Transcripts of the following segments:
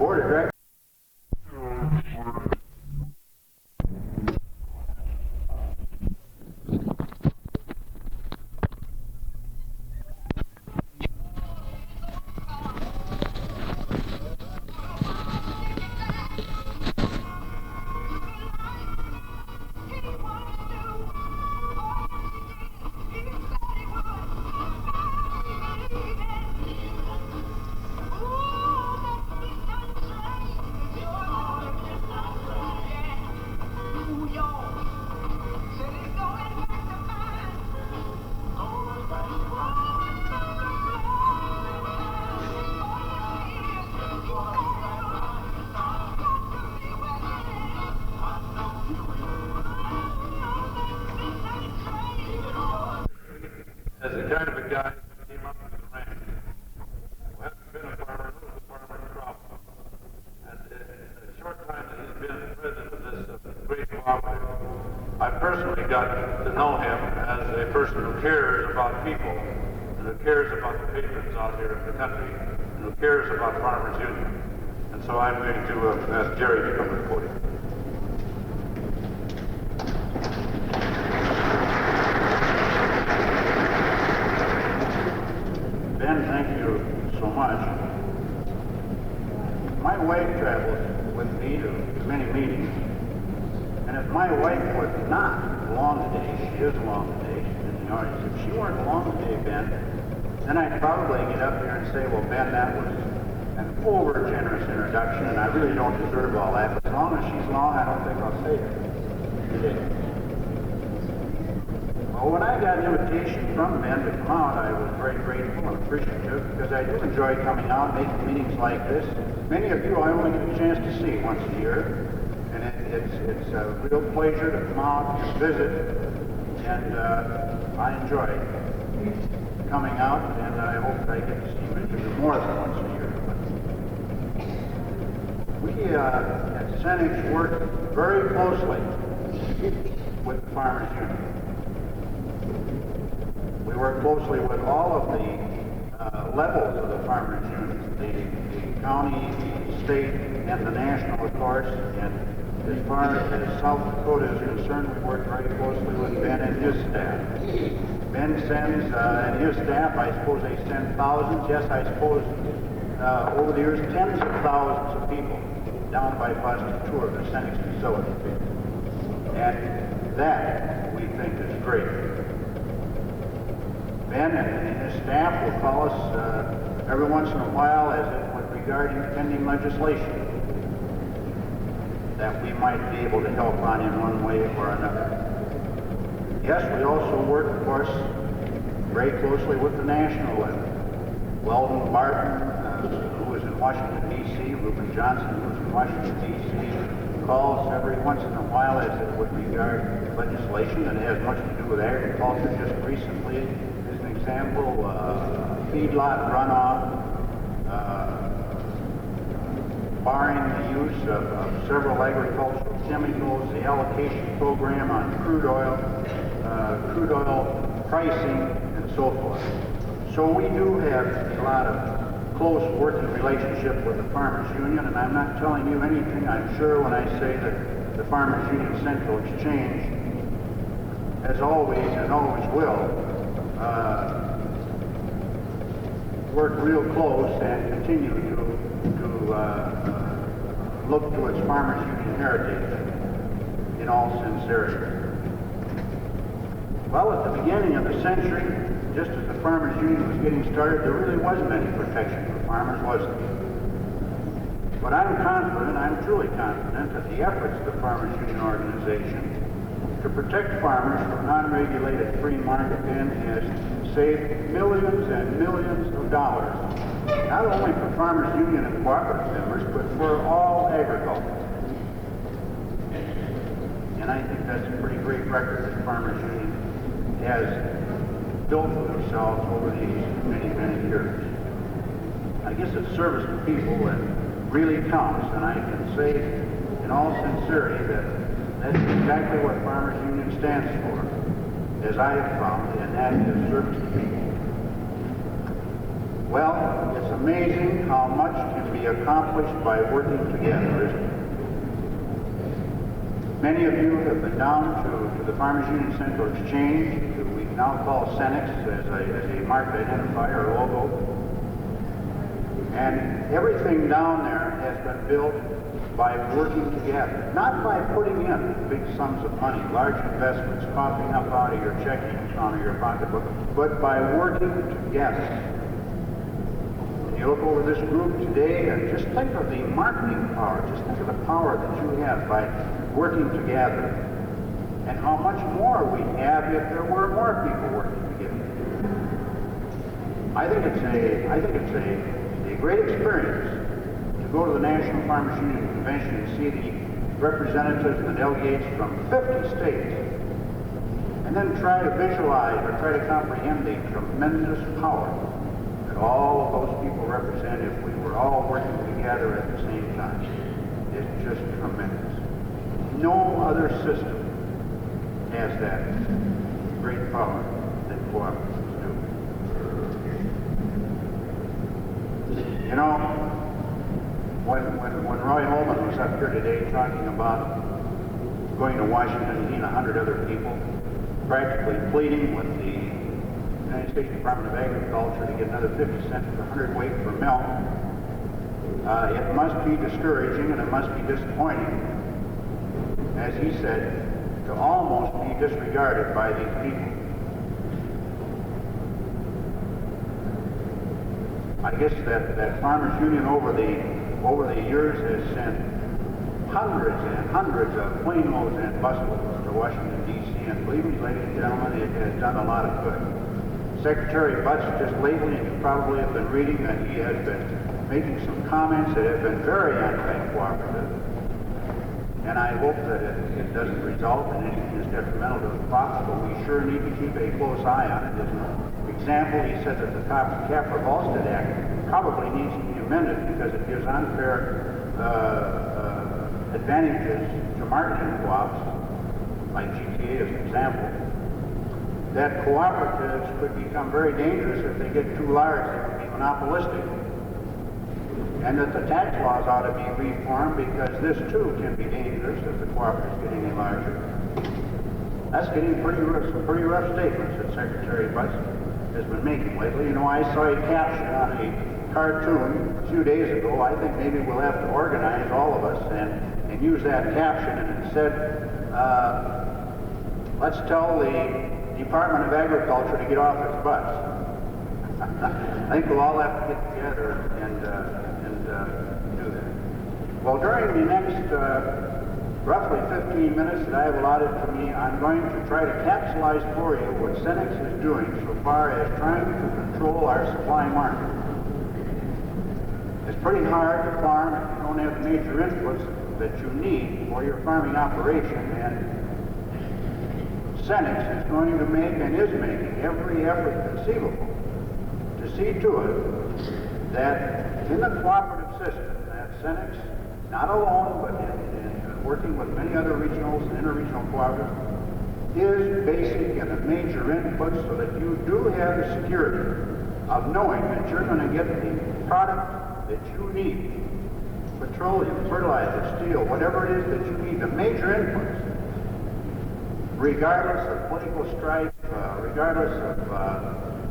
Board of Directors. As the kind of a guy who came up with the ranch, who hasn't been a farmer, who was a farmer in crop. And in the short time that he's been president of this great cooperative, I personally got to know him as a person who cares about people, and who cares about the patrons out here in the country, and who cares about Farmers Union. And so I'm going to ask Jerry to come to the podium. Ben, thank you so much. My wife travels with me to many meetings, and if my wife was not along today, she is along today, she's in the audience. If she weren't along today, Ben, then I'd probably get up here and say, well, Ben, that was an over-generous introduction, and I really don't deserve all that. But as long as she's along, I don't think I'll say it today. Well, when I got an invitation from Ben to come out, I was very grateful and appreciative because I do enjoy coming out, making meetings like this. Many of you I only get a chance to see once a year, and it's a real pleasure to come out and visit, and I enjoy coming out, and I hope I get to see many of you more than once a year. We at Cenex work very closely with the Farmers Union. We work closely with all of the levels of the Farmers Union, the county, the state, and the national, of course. And as far as South Dakota is concerned, we work very closely with Ben and his staff. Ben sends, and his staff, I suppose they send thousands, yes, I suppose over the years, tens of thousands of people down by bus to tour the Cenex facility. And that, we think, is great. Ben and his staff will call us every once in a while with regarding pending legislation that we might be able to help on in one way or another. Yes, we also work, of course, very closely with the national level. Weldon Barton, who is in Washington, D.C., Reuben Johnson, who is in Washington, D.C., calls every once in a while as it would regard legislation that has much to do with agriculture. Just recently, example, feedlot runoff, barring the use of several agricultural chemicals, the allocation program on crude oil pricing, and so forth. So we do have a lot of close working relationship with the Farmers Union, and I'm not telling you anything, I'm sure, when I say that the Farmers Union Central Exchange, as always and always will, work real close and continue to look to its Farmers Union heritage in all sincerity. Well, at the beginning of the century, just as the Farmers Union was getting started, there really wasn't any protection for farmers, was there? But I'm truly confident that the efforts of the Farmers Union organization to protect farmers from unregulated free market has saved millions and millions of dollars, not only for Farmers Union and cooperative members, but for all agriculture. And I think that's a pretty great record that Farmers Union has built for themselves over these many, many years. I guess it's service to people that really counts, and I can say in all sincerity that that's exactly what Farmers Union stands for, as I have found, and that is service to people. Well, it's amazing how much can be accomplished by working together, isn't it? Many of you have been down to the Farmers Union Central Exchange, who we now call Cenex as a market identifier or logo. And everything down there has been built by working together, not by putting in big sums of money, large investments, coughing up out of your checking account or your pocketbook, but by working together. And you look over this group today and just think of the marketing power, just think of the power that you have by working together, and how much more we have if there were more people working together. I think it's a great experience to go to the National Farmers Union Convention and see the representatives and the delegates from 50 states, and then try to visualize or try to comprehend the tremendous power that all of those people represent if we were all working together at the same time. It's just tremendous. No other system has that great power that cooperatives do. You know, when Roy Holman was up here today talking about going to Washington, he and 100 other people, practically pleading with the United States Department of Agriculture to get another 50 cents per hundredweight for milk, it must be discouraging and it must be disappointing, as he said, to almost be disregarded by these people. I guess that Farmers Union over the years has sent hundreds and hundreds of planeloads and busloads to Washington, D.C., and believe me, ladies and gentlemen, it has done a lot of good. Secretary Butts just lately, and you probably have been reading that he has been making some comments that have been very anti-cooperative. And I hope that it doesn't result in anything that's detrimental to the crops, but we sure need to keep a close eye on it. As an example, he said that the Capra-Volstead Act probably needs to be amended because it gives unfair advantages to marketing co-ops, like GTA as an example. That cooperatives could become very dangerous if they get too large, they could be monopolistic. And that the tax laws ought to be reformed because this too can be dangerous if the cooperative is getting any larger. That's getting some pretty rough statements that Secretary Butts has been making lately. You know, I saw a caption on a cartoon a few days ago. I think maybe we'll have to organize all of us and use that caption. And it said, let's tell the Department of Agriculture to get off its butts. I think we'll all have to get together and do that. Well, during the next roughly 15 minutes that I have allotted to me, I'm going to try to capsulize for you what Cenex is doing so far as trying to control our supply market. It's pretty hard to farm if you don't have the major inputs that you need for your farming operation, and Cenex is going to make and is making every effort conceivable to see to it that in the cooperative system, that Cenex, not alone, but in working with many other regionals and interregional cooperatives, is basic and a major input so that you do have the security of knowing that you're going to get the product that you need. Petroleum, fertilizer, steel, whatever it is that you need, the major inputs, regardless of political strife, regardless of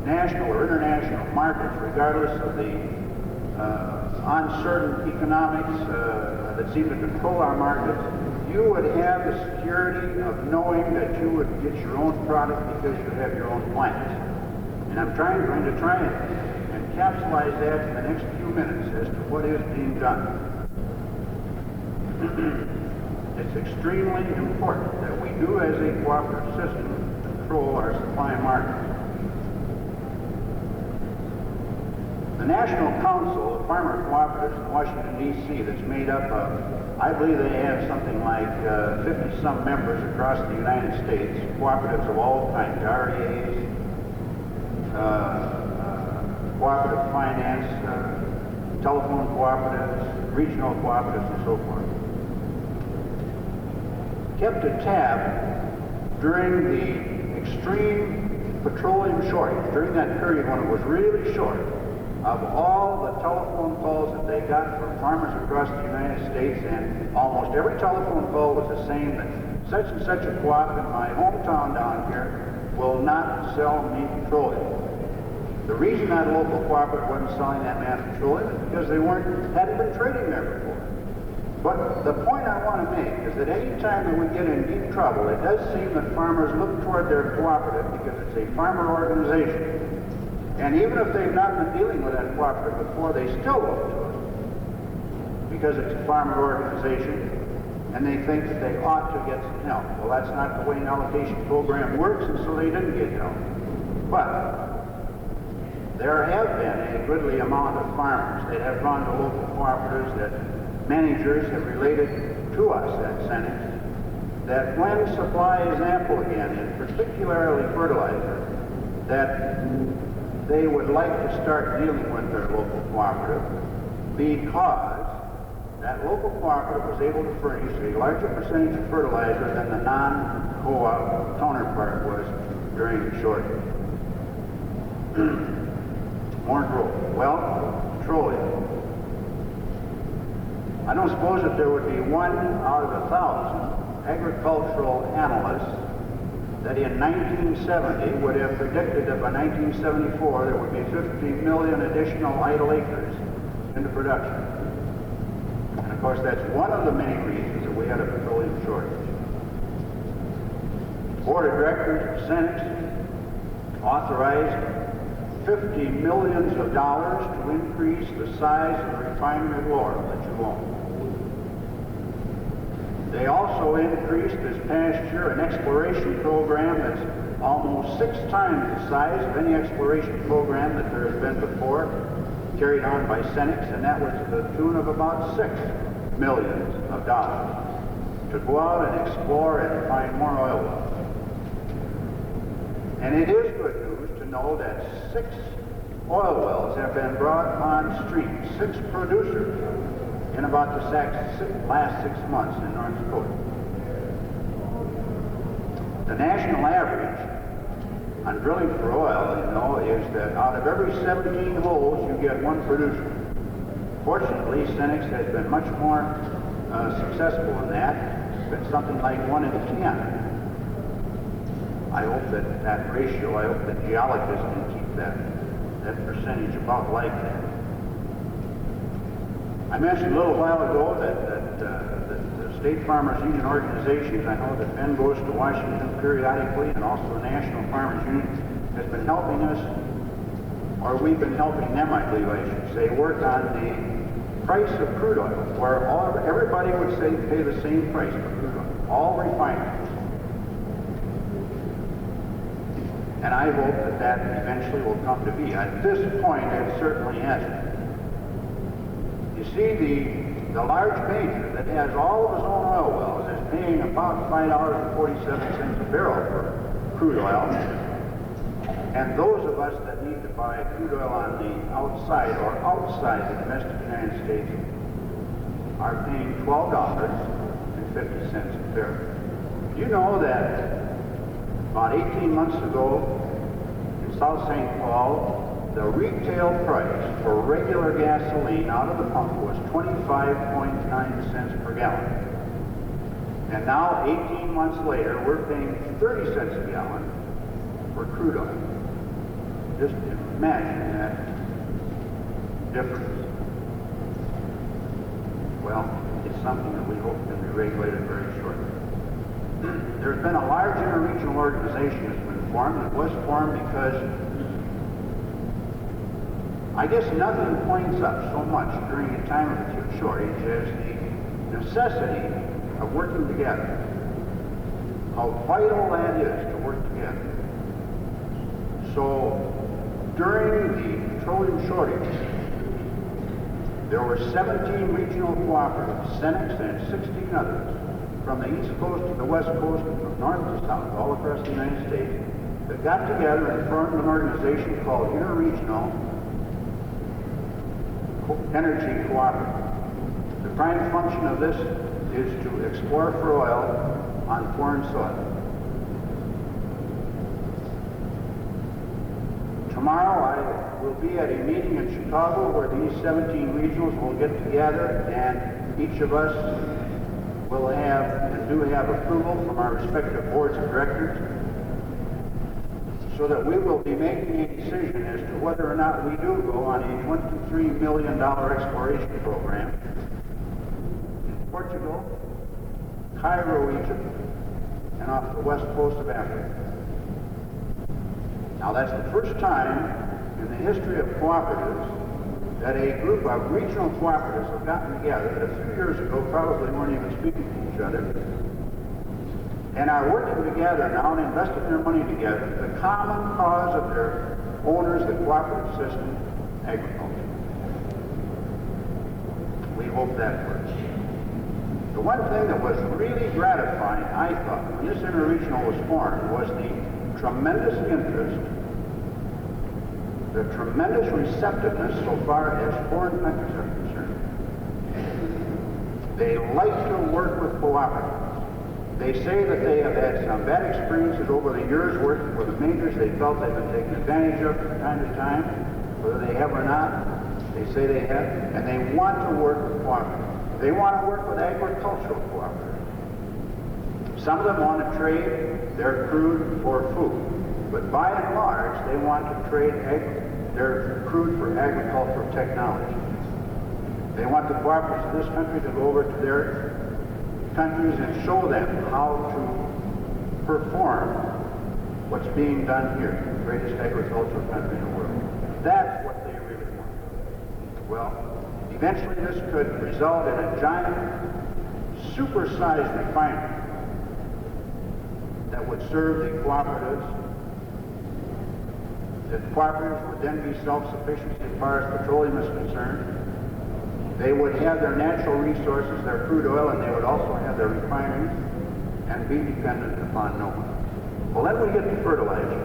national or international markets, regardless of the uncertain economics that seem to control our markets, you would have the security of knowing that you would get your own product because you have your own plants. And I'm going to try and capsulize that in the next few minutes as to what is being done. It's extremely important that we do, as a cooperative system, control our supply market. The National Council of Farmer Cooperatives in Washington, D.C., that's made up of, I believe they have something like 50-some members across the United States, cooperatives of all kinds, REAs, cooperative finance, telephone cooperatives, regional cooperatives, and so forth, kept a tab during the extreme petroleum shortage, during that period when it was really short, of all the telephone calls that they got from farmers across the United States, and almost every telephone call was the same, that such and such a co-op in my hometown down here will not sell me petroleum. The reason that local cooperative wasn't selling that man petroleum is because they hadn't been trading there before. But the point I want to make is that any time that we get in deep trouble, it does seem that farmers look toward their cooperative because it's a farmer organization. And even if they've not been dealing with that cooperative before, they still look to it because it's a farmer organization, and they think that they ought to get some help. Well, that's not the way an allocation program works, and so they didn't get help. But there have been a goodly amount of farmers that have gone to local cooperatives that managers have related to us at Cenex that when supply is ample again, and particularly fertilizer, that they would like to start dealing with their local cooperative because that local cooperative was able to furnish a larger percentage of fertilizer than the non-co-op counterpart was during the shortage. More growth. Well, petroleum. I don't suppose that there would be one out of 1,000 agricultural analysts that in 1970 would have predicted that by 1974 there would be 50 million additional idle acres into production. And of course that's one of the many reasons that we had a petroleum shortage. The Board of Directors of Cenex authorized $50 million to increase the size of the refinery of Laurel that you own. They also increased this past year an exploration program that's almost 6 times the size of any exploration program that there has been before, carried on by Cenex, and that was to the tune of about $6 million to go out and explore and find more oil wells. And it is good news to know that 6 oil wells have been brought on stream, 6 producers, in about the last 6 months in North Dakota. The national average on drilling for oil, you know, is that out of every 17 holes, you get 1 producer. Fortunately, Cenex has been much more successful in that. It's been something like 1 in 10. I hope that ratio, I hope that geologists can keep that percentage about like that. I mentioned a little while ago that the State Farmers Union organizations, I know that Ben goes to Washington periodically, and also the National Farmers Union has been helping us, or we've been helping them, I believe I should say, work on the price of crude oil, where everybody would say pay the same price for crude oil, all refineries. And I hope that eventually will come to be. At this point, it certainly hasn't. You see, the large major that has all of his own oil wells is paying about $5.47 a barrel for crude oil. And those of us that need to buy crude oil on the outside or outside the domestic United States are paying $12.50 a barrel. Do you know that about 18 months ago in South St. Paul, the retail price for regular gasoline out of the pump was 25.9 cents per gallon. And now, 18 months later, we're paying 30 cents a gallon for crude oil. Just imagine that difference. Well, it's something that we hope can be regulated very shortly. There's been a large interregional organization that's been formed. It was formed because I guess nothing points up so much during a time of acute shortage as the necessity of working together. How vital that is to work together. So during the petroleum shortage, there were 17 regional cooperatives, Cenex and 16 others, from the East Coast to the West Coast and from North to South, all across the United States, that got together and formed an organization called Interregional Energy Cooperative. The prime function of this is to explore for oil on foreign soil. Tomorrow I will be at a meeting in Chicago where these 17 regionals will get together, and each of us will have and do have approval from our respective boards of directors, so that we will be making a decision as to whether or not we do go on a $23 million exploration program in Portugal, Cairo, Egypt, and off the west coast of Africa. Now that's the first time in the history of cooperatives that a group of regional cooperatives have gotten together that a few years ago probably weren't even speaking to each other, and are working together now and investing their money together for the common cause of their owners, the cooperative system, agriculture. We hope that works. The one thing that was really gratifying, I thought, when this interregional was formed was the tremendous interest, the tremendous receptiveness so far as foreign countries are concerned. They like to work with cooperatives. They say that they have had some bad experiences over the years working for the majors. They felt they've been taken advantage of from time to time, whether they have or not. They say they have, and they want to work with cooperatives. They want to work with agricultural cooperatives. Some of them want to trade their crude for food, but by and large, they want to trade their crude for agricultural technology. They want the cooperatives of this country to go over to their countries and show them how to perform what's being done here, the greatest agricultural country in the world. That's what they really want. Well, eventually this could result in a giant, super-sized refinery that would serve the cooperatives. The cooperatives would then be self-sufficient as far as petroleum is concerned. They would have their natural resources, their crude oil, and they would also have their refineries and be dependent upon no one. Well, then we get to fertilizer.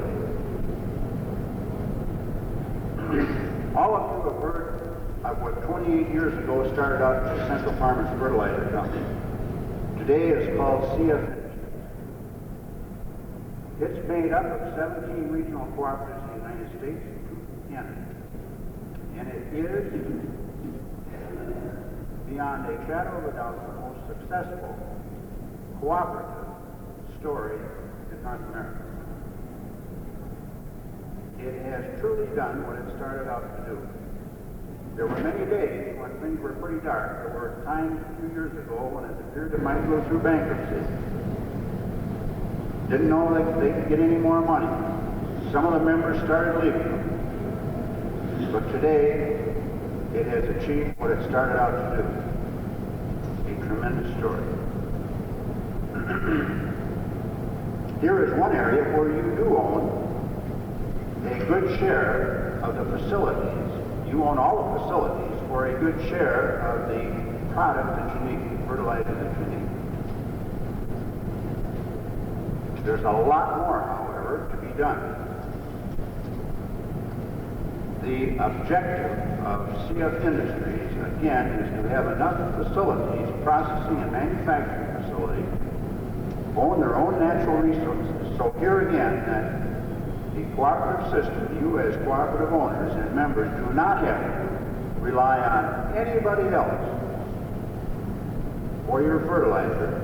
All of you have heard of what 28 years ago started out as the Central Farmers Fertilizer Company. Today it's called CF Industries. It's made up of 17 regional cooperatives in the United States and Canada. And it is, beyond a shadow of a doubt, the most successful cooperative story in North America. It has truly done what it started out to do. There were many days when things were pretty dark. There were times a few years ago when it appeared it might go through bankruptcy. Didn't know they could get any more money. Some of the members started leaving. But today, it has achieved what it started out to do. A tremendous story. Here is one area where you do own a good share of the facilities. You own all the facilities for a good share of the product that you need, the fertilizer that you need. There's a lot more, however, to be done. The objective of CF Industries, again, is to have enough facilities, processing and manufacturing facilities, own their own natural resources. So here again, that the cooperative system, you as cooperative owners and members, do not have to rely on anybody else for your fertilizer,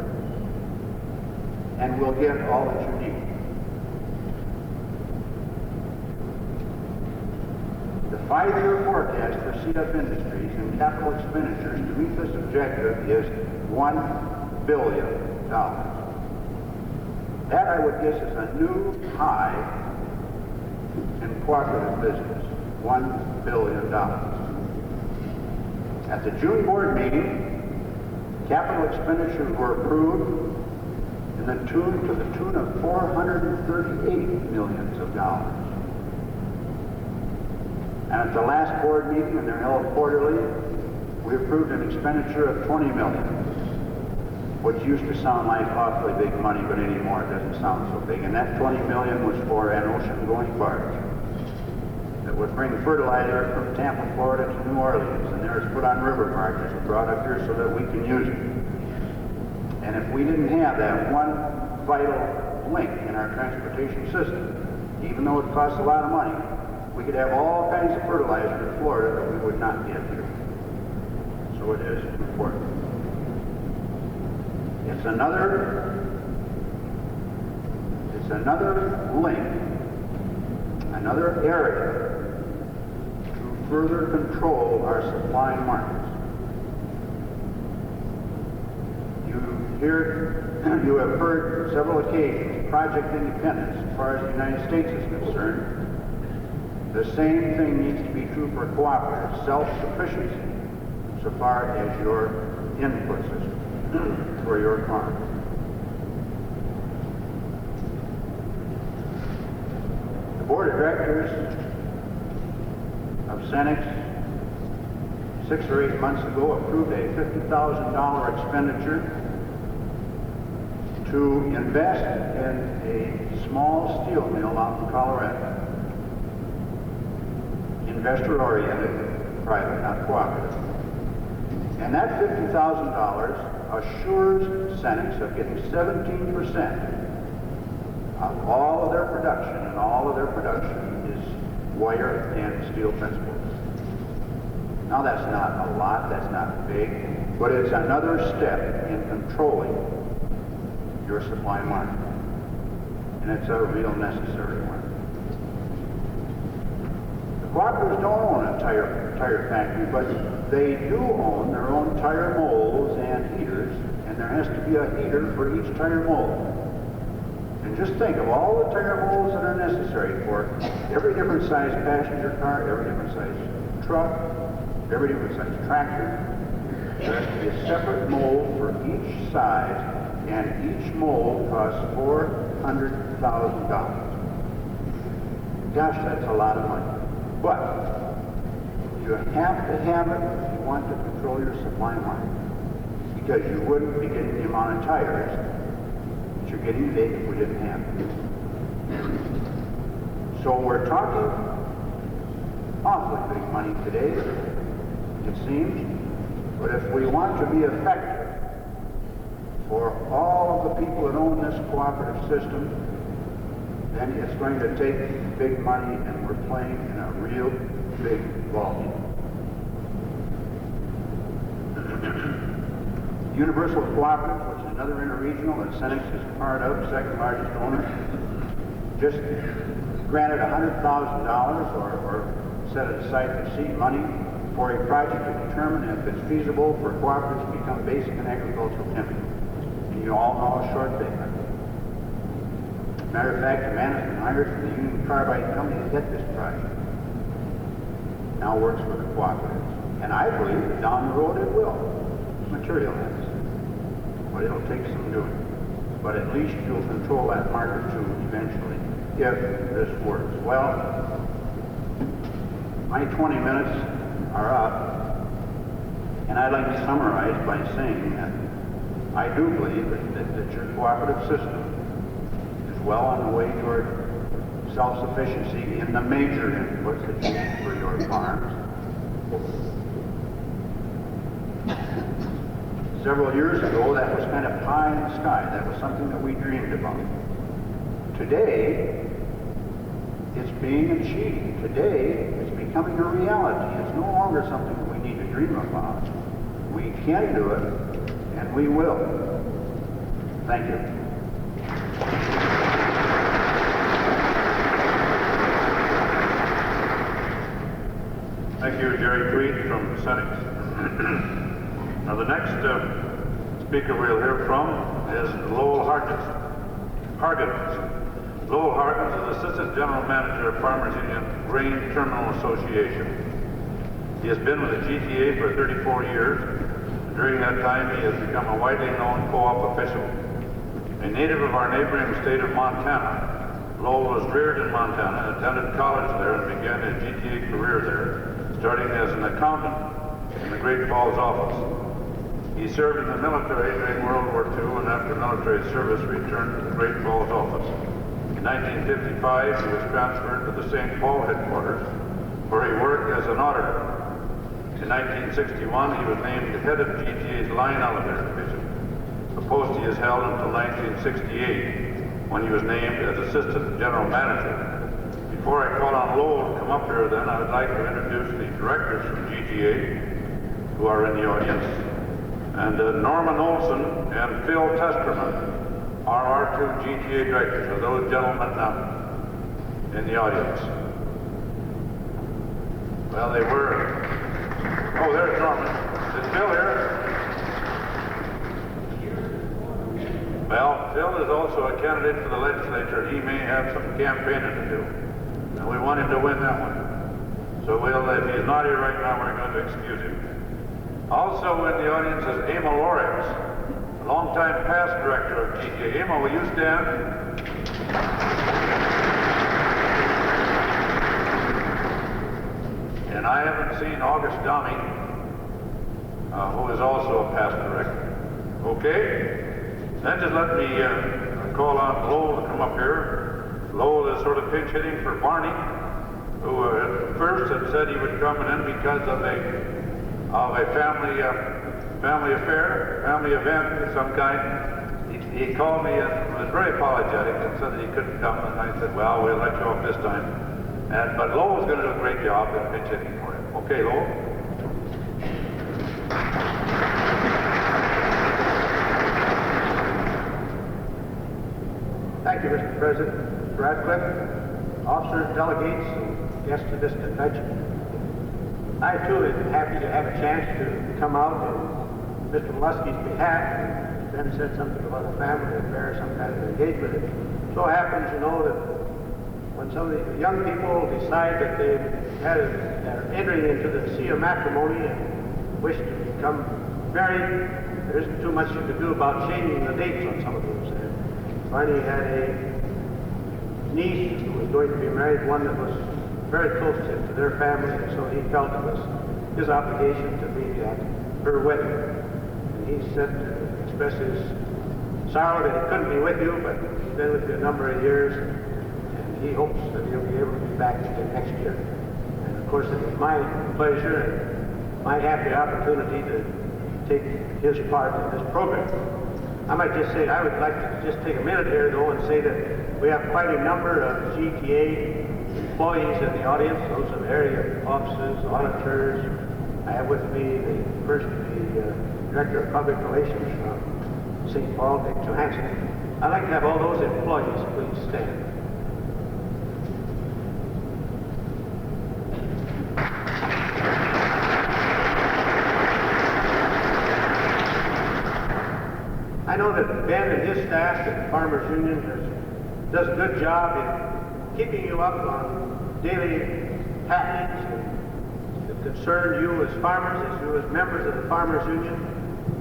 and will get all that you need. The 5-year forecast for CF Industries and capital expenditures to meet this objective is $1 billion. That, I would guess, is a new high in cooperative business, $1 billion. At the June board meeting, capital expenditures were approved to the tune of $438 million. And at the last board meeting, and they're held quarterly, we approved an expenditure of $20 million, which used to sound like awfully big money, but anymore it doesn't sound so big. And that $20 million was for an ocean-going barge that would bring fertilizer from Tampa, Florida to New Orleans, and there it's put on river barges and brought up here so that we can use it. And if we didn't have that one vital link in our transportation system, even though it costs a lot of money, we could have all kinds of fertilizer in Florida that we would not get here. So it is important. It's another link, another area to further control our supply markets. You have heard several occasions Project Independence as far as the United States is concerned. The same thing needs to be true for cooperatives, self-sufficiency so far as your input system for your farm. The board of directors of Cenex 6 or 8 months ago approved a $50,000 expenditure to invest in a small steel mill out in Colorado. Investor-oriented, private, not cooperative. And that $50,000 assures Cenex of getting 17% of all of their production, and all of their production is wire and steel principles. Now that's not a lot, that's not big, but it's another step in controlling your supply market. And it's a real necessary one. The cooperatives don't own a tire factory, but they do own their own tire molds and heaters, and there has to be a heater for each tire mold. And just think of all the tire molds that are necessary for every different size passenger car, every different size truck, every different size tractor. There has to be a separate mold for each size, and each mold costs $400,000. Gosh, that's a lot of money. But you have to have it if you want to control your supply market, because you wouldn't be getting the amount of tires that you're getting today if we didn't have it. So we're talking awfully big money today, it seems, but if we want to be effective for all of the people that own this cooperative system, then it's going to take big money, and we're playing in a real big ballgame. Universal Cooperative, which is another interregional that Cenex is part of, second largest owner, just granted $100,000 or set it aside for seed money for a project to determine if it's feasible for cooperatives to become basic in agricultural timber. And you all know how short they are. Matter of fact, the man has been hired from the Union Carbide Company to get this project. Now works for the cooperatives. And I believe that down the road it will materialize. But it'll take some doing. But at least you'll control that market too eventually, if this works. Well, my 20 minutes are up, and I'd like to summarize by saying that I do believe that your cooperative system is well on the way toward self-sufficiency in the major inputs that you need for your farms. Several years ago, that was kind of pie in the sky. That was something that we dreamed about. Today, it's being achieved. Today, it's becoming a reality. It's no longer something that we need to dream about. We can do it, and we will. Thank you. Thank you, Jerry Tvedt from Cenex. Now the next speaker we'll hear from is Lowell Hargens. Lowell Hargens is Assistant General Manager of Farmers Union Grain Terminal Association. He has been with the GTA for 34 years. During that time, he has become a widely known co-op official. A native of our neighboring state of Montana, Lowell was reared in Montana, attended college there, and began his GTA career there, starting as an accountant in the Great Falls office. He served in the military during World War II, and after military service returned to the Great Falls office. In 1955, he was transferred to the St. Paul headquarters, where he worked as an auditor. In 1961, he was named head of GTA's line elevator division, a post he has held until 1968, when he was named as assistant general manager. Before I call on Lowell to come up here, then I would like to introduce the directors from GTA who are in the audience. And Norman Olson and Phil Testerman are our two GTA directors. So those gentlemen in the audience. Well, they were. Oh, there's Norman. Is Phil here? Well, Phil is also a candidate for the legislature. He may have some campaigning to do. And we want him to win that one. So if he's not here right now, we're going to excuse him. Also in the audience is Emil Lorenz, a longtime past director of GTA. Emil, will you stand? And I haven't seen August Downey, who is also a past director. Okay? Then just let me call on Lowell to come up here. Lowell is sort of pinch hitting for Barney, who at first had said he would come in because of a family affair, family event of some kind. He called me and was very apologetic and said that he couldn't come, and I said, well, we'll let you off this time. But Lowell's going to do a great job in pinch hitting for him. Okay, Lowell? Thank you, Mr. President, Mr. Radcliffe, officers, delegates, and guests of this convention. I, too, am happy to have a chance to come out on Mr. Molesky's behalf. Ben said something about a family affair, some kind of engagement. It so happens, you know, that when some of the young people decide that they're entering into the sea of matrimony and wish to become married, there isn't too much you can do about changing the dates on some of those. Barney had a niece who was going to be married, one that was very close to their family, and so he felt it was his obligation to be at her wedding. And he said to express his sorrow that he couldn't be with you, but he's been with you a number of years, and he hopes that he'll be able to be back again next year. And of course, it was my pleasure and my happy opportunity to take his part in this program. I might just say, I would like to just take a minute here, though, and say that we have quite a number of GTA employees in the audience, those of area offices, auditors. I have with me the Director of Public Relations from St. Paul, Dick Johansson. I'd like to have all those employees please stand. I know that Ben and his staff at the Farmers Union does a good job in keeping you up on daily happenings that concern you as farmers, as you as members of the Farmers Union,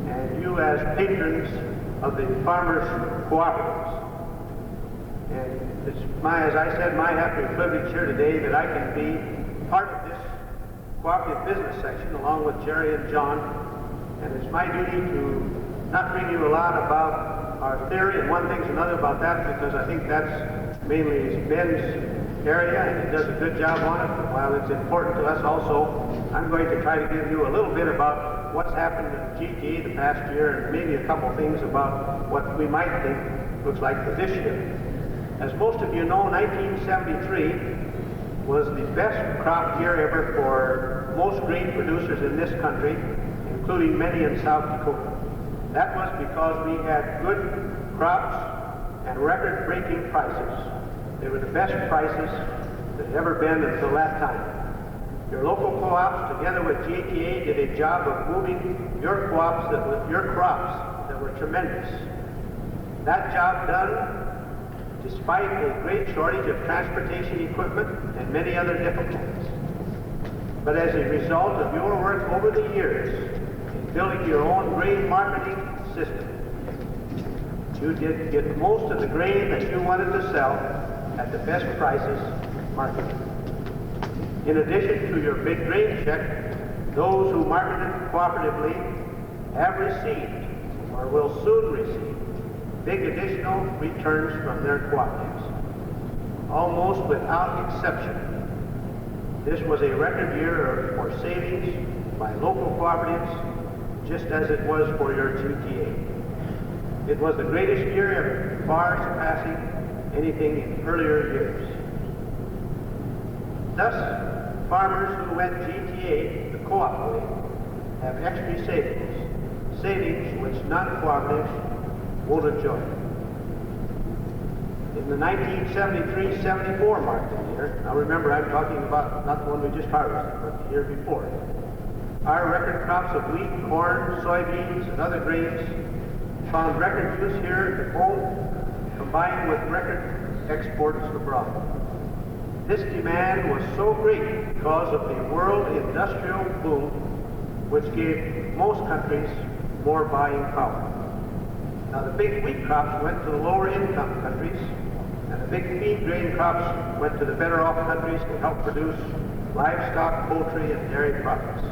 and you as patrons of the farmers cooperatives. And it's as I said, my happy privilege here today that I can be part of this cooperative business section along with Jerry and John. And it's my duty to not bring you a lot about our theory and one thing's another about that, because I think that's mainly Ben's area and he does a good job on it. But while it's important to us also, I'm going to try to give you a little bit about what's happened in GTA the past year and maybe a couple things about what we might think looks like for this year. As most of you know, 1973 was the best crop year ever for most grain producers in this country, including many in South Dakota. That was because we had good crops and record-breaking prices. They were the best prices that had ever been until that time. Your local co-ops, together with GTA, did a job of moving your crops that were tremendous. That job done despite a great shortage of transportation equipment and many other difficulties. But as a result of your work over the years, building your own grain marketing system, you did get most of the grain that you wanted to sell at the best prices marketed. In addition to your big grain check, those who marketed cooperatively have received or will soon receive big additional returns from their cooperatives, almost without exception. This was a record year for savings by local cooperatives, just as it was for your GTA. It was the greatest year ever, far surpassing anything in earlier years. Thus, farmers who went GTA, the co-op way, have extra savings which non-cooperatives won't enjoy. In the 1973-74 market year, now remember I'm talking about not the one we just harvested, but the year before, our record crops of wheat, corn, soybeans, and other grains found record use here at home, combined with record exports abroad. This demand was so great because of the world industrial boom, which gave most countries more buying power. Now the big wheat crops went to the lower income countries, and the big feed grain crops went to the better off countries to help produce livestock, poultry, and dairy products.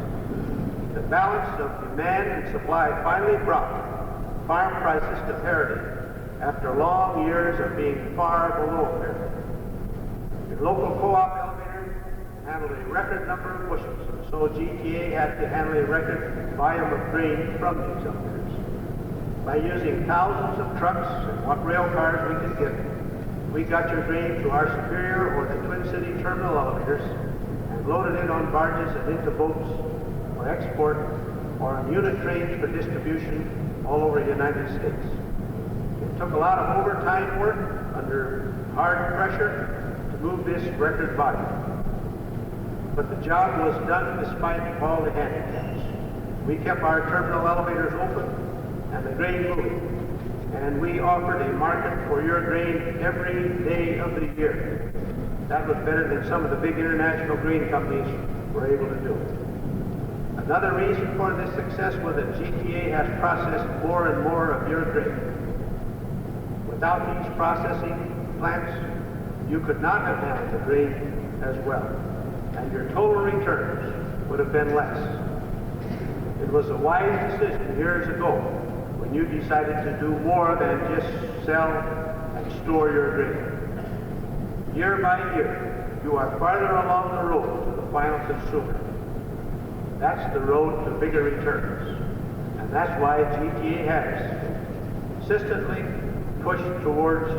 The balance of demand and supply finally brought farm prices to parity after long years of being far below parity. The local co-op elevators handled a record number of bushels, and so GTA had to handle a record volume of grain from these elevators. By using thousands of trucks and what rail cars we could get, we got your grain to our Superior or the Twin City terminal elevators and loaded it on barges and into boats for export or on unit trains for distribution all over the United States. It took a lot of overtime work under hard pressure to move this record volume. But the job was done despite all the handicaps. We kept our terminal elevators open and the grain moving. And we offered a market for your grain every day of the year. That was better than some of the big international grain companies were able to do. Another reason for this success was that GTA has processed more and more of your grain. Without these processing plants, you could not have handled the grain as well, and your total returns would have been less. It was a wise decision years ago when you decided to do more than just sell and store your grain. Year by year, you are farther along the road to the final consumer. That's the road to bigger returns. And that's why GTA has consistently pushed towards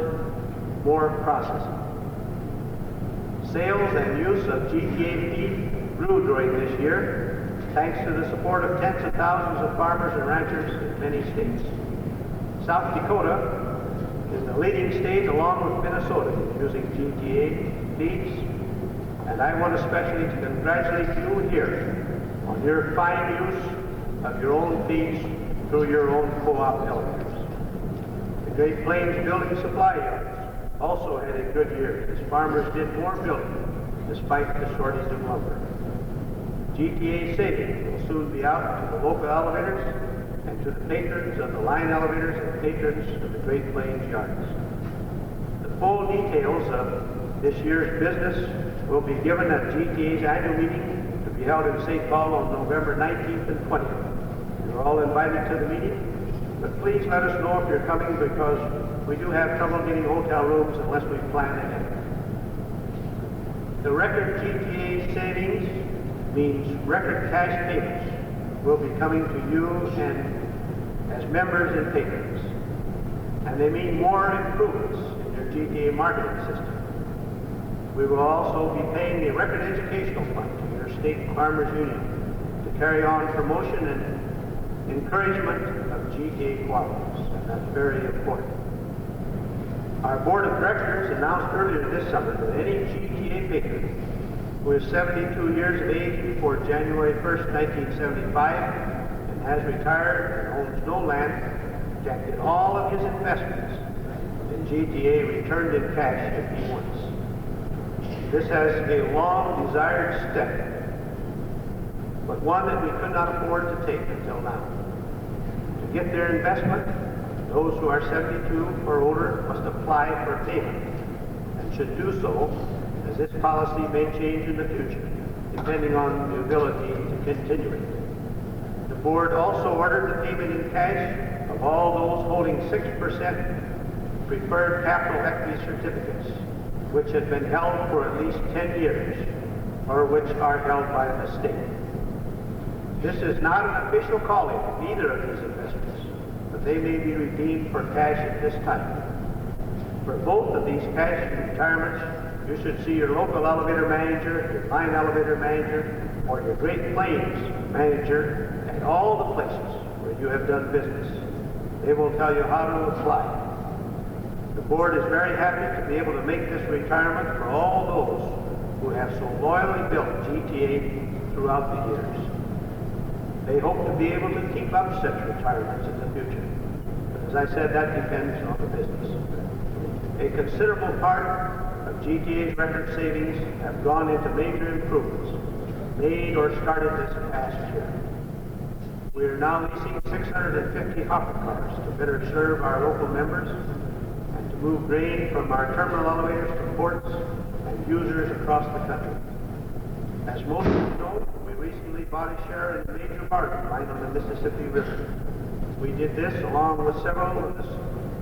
more processing. Sales and use of GTA feed grew during this year, thanks to the support of tens of thousands of farmers and ranchers in many states. South Dakota is the leading state along with Minnesota using GTA feeds, and I want especially to congratulate you here on your fine use of your own feeds through your own co-op elevators. The Great Plains Building Supply Yards also had a good year as farmers did more building despite the shortage of lumber. GTA savings will soon be out to the local elevators and to the patrons of the line elevators and patrons of the Great Plains yards. The full details of this year's business will be given at GTA's annual meeting to be held in St. Paul on November 19th and 20th. You're all invited to the meeting, but please let us know if you're coming because we do have trouble getting hotel rooms unless we plan ahead. The record GTA savings means record cash payments will be coming to you and as members and patrons. And they mean more improvements in your GTA marketing system. We will also be paying a record educational fund to your state farmers union to carry on promotion and encouragement of GTA cooperatives, and that's very important. Our board of directors announced earlier this summer that any GTA patron who is 72 years of age before January 1st, 1975, and has retired and owns no land, can get all of his investments in GTA returned in cash if he wants. This has a long desired step, but one that we could not afford to take until now. To get their investment, those who are 72 or older must apply for payment and should do so, as this policy may change in the future, depending on the ability to continue it. The board also ordered the payment in cash of all those holding 6% preferred capital equity certificates, which had been held for at least 10 years, or which are held by the state. This is not an official calling of either of these investments, but they may be redeemed for cash at this time. For both of these cash retirements, you should see your local elevator manager, your line elevator manager, or your Great Plains manager at all the places where you have done business. They will tell you how to apply. The board is very happy to be able to make this retirement for all those who have so loyally built GTA throughout the years. They hope to be able to keep up such retirements in the future. But as I said, that depends on the business. A considerable part of GTA's record savings have gone into major improvements made or started this past year. We are now leasing 650 hopper cars to better serve our local members and to move grain from our terminal elevators to ports and users across the country. As most of you know, we recently bought a share in a major barge line on the Mississippi River. We did this along with several of the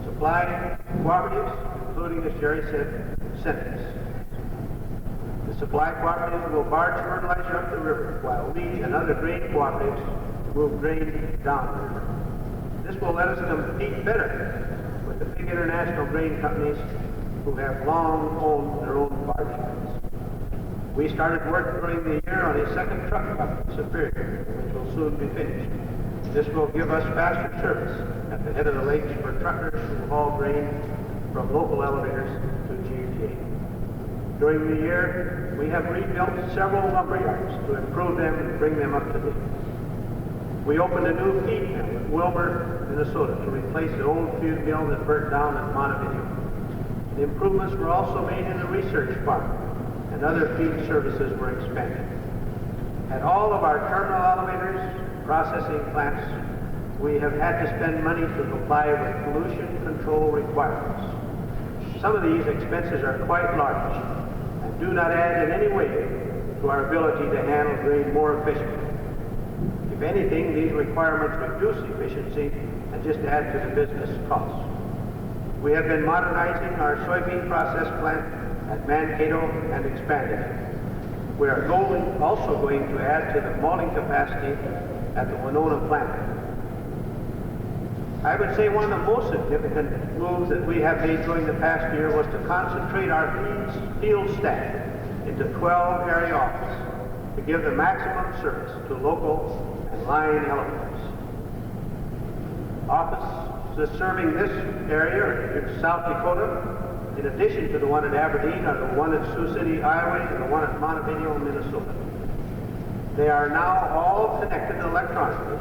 supply cooperatives, including, as Jerry said, Cenex. The supply cooperatives will barge fertilizer up the river, while we and other grain cooperatives move grain down the river. This will let us compete better with the big international grain companies who have long owned their own barge lines. We started work during the year on a second truck up in Superior, which will soon be finished. This will give us faster service at the head of the lakes for truckers who haul grain from local elevators to GTA. During the year, we have rebuilt several lumber yards to improve them and bring them up to date. We opened a new feed mill in Wilbur, Minnesota, to replace the old feed mill that burnt down in Montevideo. The improvements were also made in the research farm, and other feed services were expanded. At all of our terminal elevators, processing plants, we have had to spend money to comply with pollution control requirements. Some of these expenses are quite large and do not add in any way to our ability to handle grain more efficiently. If anything, these requirements reduce efficiency and just add to the business costs. We have been modernizing our soybean process plant at Mankato and expanding it. We are also going to add to the malting capacity at the Winona plant. I would say one of the most significant moves that we have made during the past year was to concentrate our field staff into 12 area offices to give the maximum service to local and line elevators. Offices serving this area in South Dakota, in addition to the one at Aberdeen, are the one at Sioux City, Iowa, and the one at Montevideo, Minnesota. They are now all connected electronically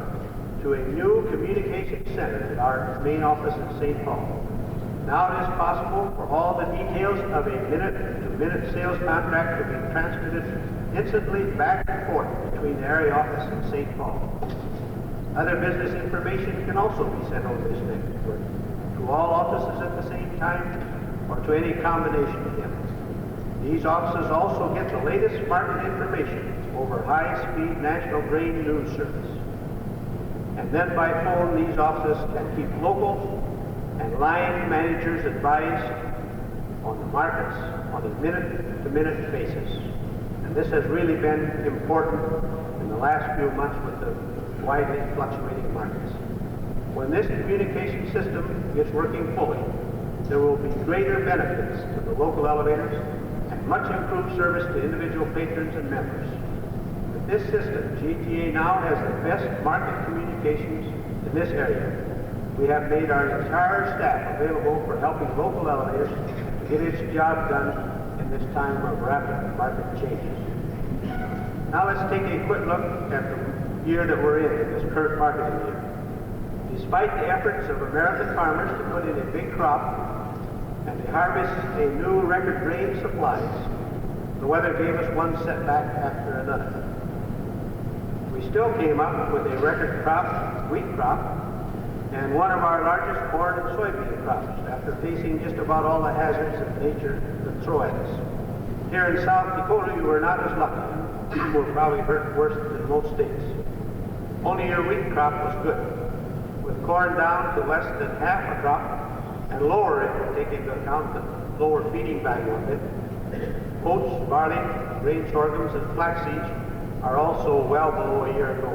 to a new communication center at our main office in St. Paul. Now it is possible for all the details of a minute-to-minute sales contract to be transmitted instantly back and forth between the area office and St. Paul. Other business information can also be sent over this network to all offices at the same time or to any combination of them. These offices also get the latest market information over high-speed national grain news service. And then by phone, these offices can keep local and line managers advised on the markets on a minute-to-minute basis. And this has really been important in the last few months with the widely fluctuating markets. When this communication system gets working fully, there will be greater benefits to the local elevators and much improved service to individual patrons and members. With this system, GTA now has the best market communications in this area. We have made our entire staff available for helping local elevators to get its job done in this time of rapid market changes. Now let's take a quick look at the year that we're in, this current marketing year. Despite the efforts of American farmers to put in a big crop and to harvest a new record grain supplies, the weather gave us one setback after another. We still came up with a record crop, wheat crop, and one of our largest corn and soybean crops after facing just about all the hazards that nature could throw at us. Here in South Dakota, you were not as lucky. You were probably hurt worse than most states. Only your wheat crop was good, with corn down to less than half a crop, and lower if you take into account the lower feeding value of it. Oats, barley, grain sorghums, and flax seeds are also well below a year ago.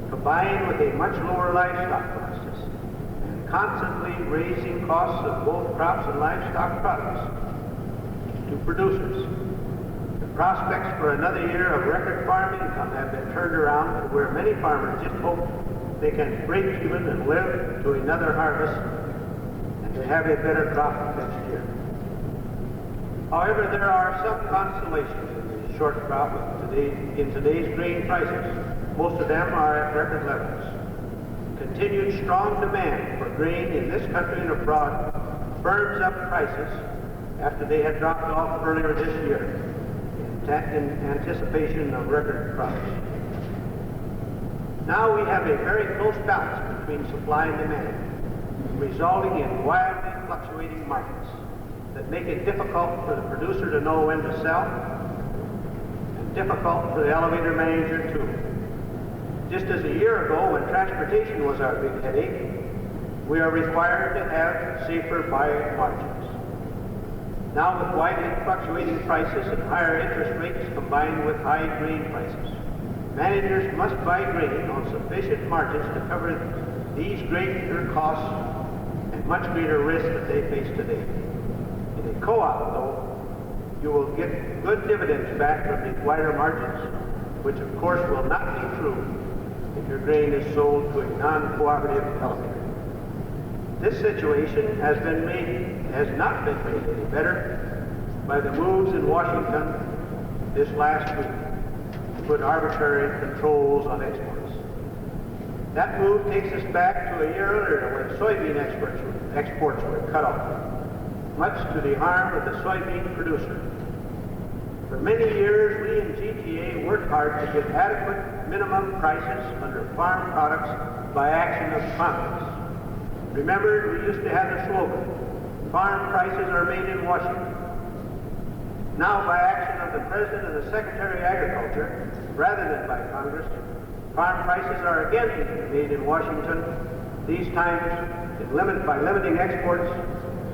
Combined with a much lower livestock prices and constantly raising costs of both crops and livestock products, to producers. The prospects for another year of record farm income have been turned around to where many farmers just hope they can break even and live to another harvest and to have a better crop next year. However, there are some consolations in the short crop in today's grain prices. Most of them are at record levels. Continued strong demand for grain in this country and abroad firms up prices after they had dropped off earlier this year in anticipation of record crops. Now we have a very close balance between supply and demand, resulting in wildly fluctuating markets that make it difficult for the producer to know when to sell and difficult for the elevator manager too. Just as a year ago when transportation was our big headache, we are required to have safer buying margins. Now with widely fluctuating prices and higher interest rates combined with high grain prices, managers must buy grain on sufficient margins to cover these greater costs and much greater risk that they face today. In a co-op, though, you will get good dividends back from these wider margins, which of course will not be true if your grain is sold to a non-cooperative elevator. This situation has not been made any better by the moves in Washington this last week to put arbitrary controls on exports. That move takes us back to a year earlier when soybean exports were cut off, much to the harm of the soybean producer. For many years, we in GTA worked hard to get adequate minimum prices under farm products by action of Congress. Remember, we used to have the slogan, farm prices are made in Washington. Now, by action of the President and the Secretary of Agriculture, rather than by Congress, farm prices are again made in Washington, these times by limiting exports.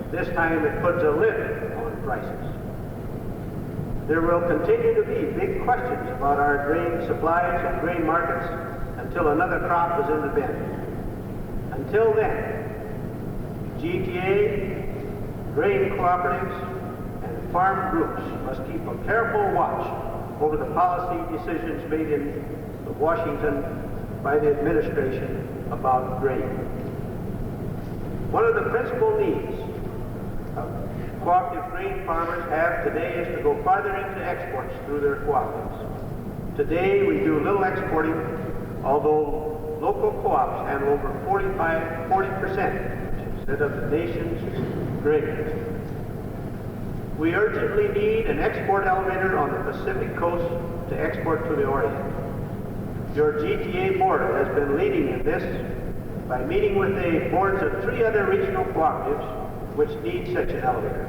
This time it puts a lid on prices. There will continue to be big questions about our grain supplies and grain markets until another crop is in the bin. Until then, GTA, grain cooperatives, and farm groups must keep a careful watch over the policy decisions made in Washington by the administration about grain. One of the principal needs cooperative grain farmers have today is to go farther into exports through their cooperatives. Today we do little exporting, although local co-ops handle over 40% instead of the nation's grain. We urgently need an export elevator on the Pacific coast to export to the Orient. Your GTA board has been leading in this by meeting with the boards of 3 other regional cooperatives which need such an elevator.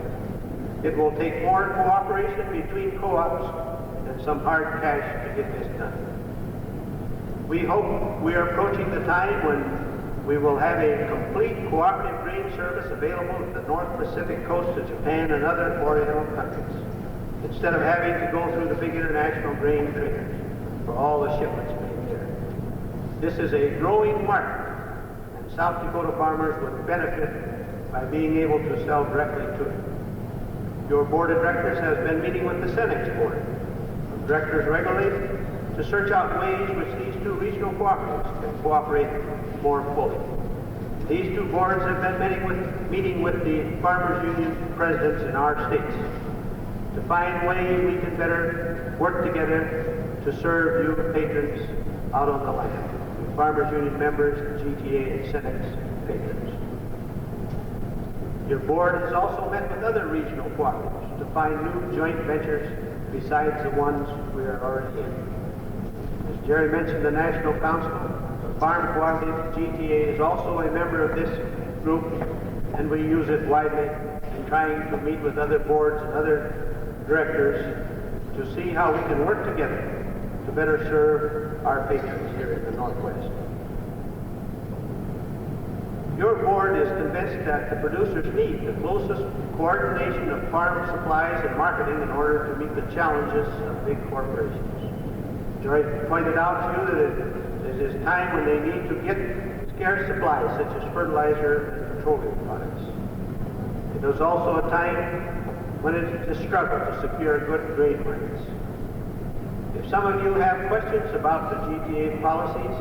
It will take more cooperation between co-ops and some hard cash to get this done. We hope we are approaching the time when we will have a complete cooperative grain service available at the North Pacific coast of Japan and other Oriental countries, instead of having to go through the big international grain traders for all the shipments made there. This is a growing market, and South Dakota farmers would benefit by being able to sell directly to it. Your board of directors has been meeting with the Cenex board of directors regularly to search out ways which these 2 regional cooperatives can cooperate more fully. These 2 boards have been meeting with the Farmers Union presidents in our states to find ways we can better work together to serve you patrons out on the land, Farmers Union members, GTA and Cenex patrons. Your board has also met with other regional cooperatives to find new joint ventures besides the ones we are already in. As Jerry mentioned, the National Council of Farm Cooperative, GTA, is also a member of this group, and we use it widely in trying to meet with other boards and other directors to see how we can work together to better serve our patrons here in the Northwest. Your board is convinced that the producers need the closest coordination of farm supplies and marketing in order to meet the challenges of big corporations. Joy pointed out to you that it is time when they need to get scarce supplies such as fertilizer and petroleum products. It is also a time when it is a struggle to secure good grain markets. If some of you have questions about the GTA policies,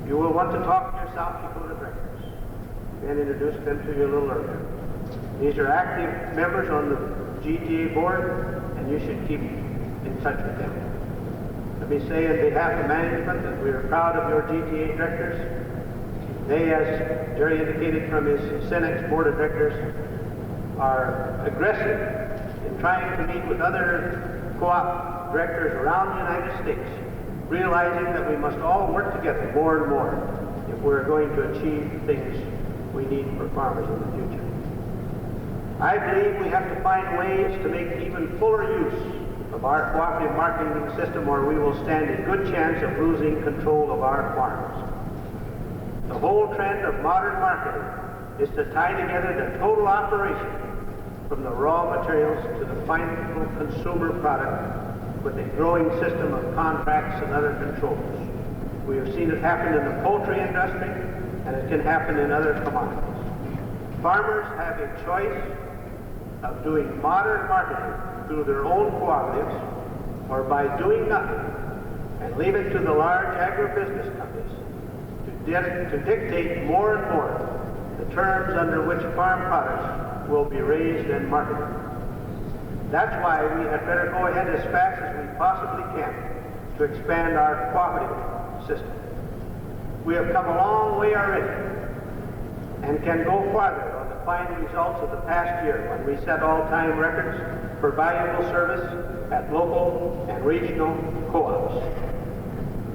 you will want to talk to your South Dakota directors and introduce them to you a little earlier. These are active members on the GTA board, and you should keep in touch with them. Let me say on behalf of management that we are proud of your GTA directors. They, as Jerry indicated from his Cenex board of directors, are aggressive in trying to meet with other co-op directors around the United States, realizing that we must all work together more and more if we're going to achieve things we need for farmers in the future. I believe we have to find ways to make even fuller use of our cooperative marketing system, or we will stand a good chance of losing control of our farms. The whole trend of modern marketing is to tie together the total operation from the raw materials to the final consumer product with a growing system of contracts and other controls. We have seen it happen in the poultry industry, and it can happen in other commodities. Farmers have a choice of doing modern marketing through their own cooperatives or by doing nothing and leave it to the large agribusiness companies to dictate more and more the terms under which farm products will be raised and marketed. That's why we had better go ahead as fast as we possibly can to expand our cooperative system. We have come a long way already and can go farther on the fine results of the past year when we set all-time records for valuable service at local and regional co-ops.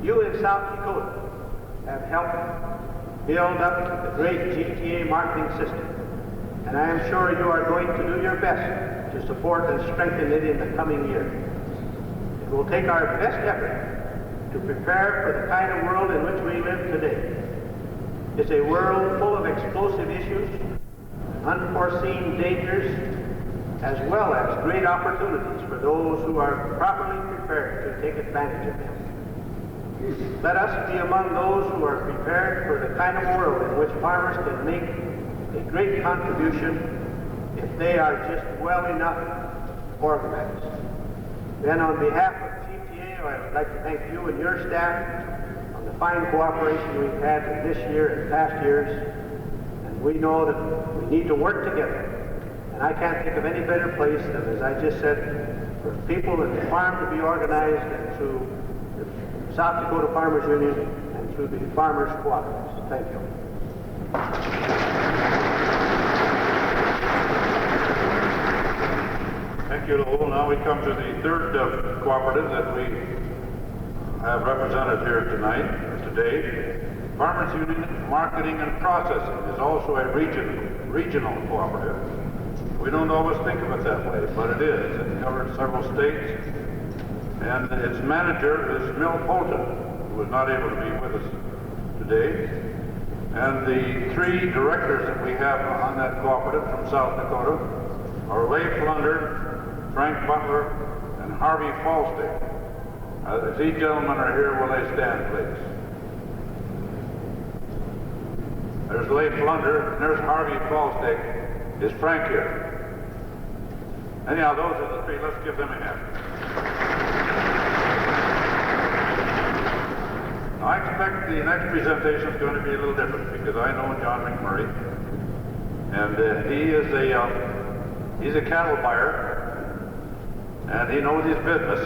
You in South Dakota have helped build up the great GTA marketing system, and I am sure you are going to do your best to support and strengthen it in the coming year. It will take our best effort to prepare for the kind of world in which we live today. It's a world full of explosive issues, unforeseen dangers, as well as great opportunities for those who are properly prepared to take advantage of them. Let us be among those who are prepared for the kind of world in which farmers can make a great contribution if they are just well enough organized. Then on behalf of GTA, I would like to thank you and your staff on the fine cooperation we've had in this year and past years, and we know that we need to work together. And I can't think of any better place than, as I just said, for people in the farm to be organized and through the South Dakota Farmers Union and through the farmers' cooperatives. Thank you. Thank you, Lowell. Now we come to the third cooperative that we have represented here today. Farmers Union Marketing and Processing is also a regional cooperative. We don't always think of it that way, but it is. It covers several states, and its manager is Mill Polton, who is not able to be with us today. And the three directors that we have on that cooperative from South Dakota are Leigh Flunder, Frank Butler, and Harvey Falstad. If these gentlemen are here, will they stand, please? There's Leigh Flunder, and there's Harvey Falstad. Is Frank here? Anyhow, those are the three. Let's give them a hand. I expect the next presentation is going to be a little different because I know John McMurray, and he's a cattle buyer, and he knows his business,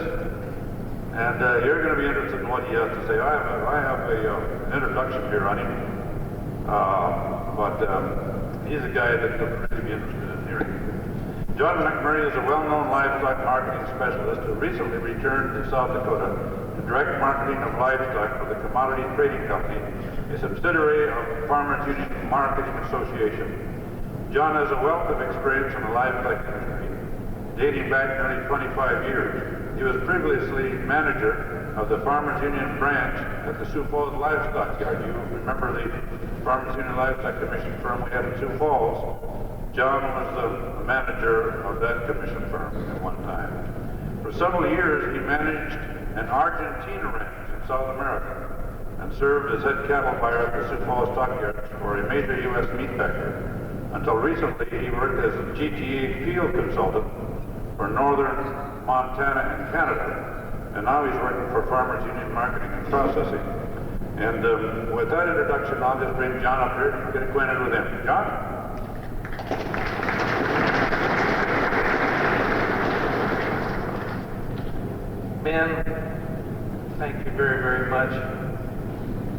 and you're going to be interested in what he has to say. I have an introduction here on him, but he's a guy that you'll really be interested in hearing. John McMurray is a well-known livestock marketing specialist who recently returned to South Dakota to direct marketing of livestock for the Commodity Trading Company, a subsidiary of Farmers Union Marketing Association. John has a wealth of experience in the livestock industry, dating back nearly 25 years. He was previously manager of the Farmers Union branch at the Sioux Falls Livestock Yard. You remember the Farmers Union Livestock Commission firm we had in Sioux Falls? John was the manager of that commission firm at one time. For several years, he managed an Argentina ranch in South America and served as head cattle buyer at the Sioux Falls Stockyards for a major U.S. meat packer. Until recently, he worked as a GTA field consultant for northern Montana and Canada. And now he's working for Farmers Union Marketing and Processing. And with that introduction, I'll just bring John up here and get acquainted with him. John? Ben, thank you very, very much.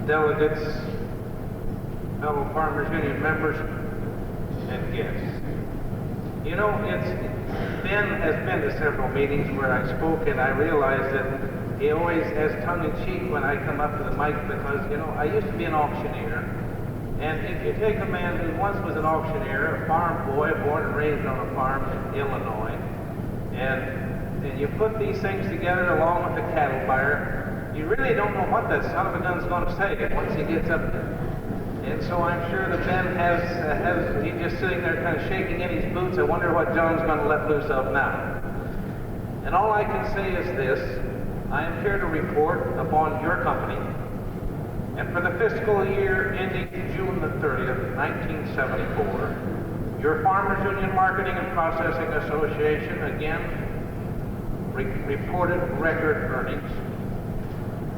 Delegates, fellow Farmers Union members, and guests. You know, Ben has been to several meetings where I spoke, and I realized that he always has tongue-in-cheek when I come up to the mic because, you know, I used to be an auctioneer. And if you take a man who once was an auctioneer, a farm boy, born and raised on a farm in Illinois, and you put these things together along with the cattle buyer, you really don't know what that son of a gun's going to say once he gets up there. And so I'm sure that Ben he's just sitting there kind of shaking in his boots. I wonder what John's going to let loose of now. And all I can say is this: I am here to report upon your company, and for the fiscal year ending June the 30th, 1974, your Farmers Union Marketing and Processing Association again reported record earnings.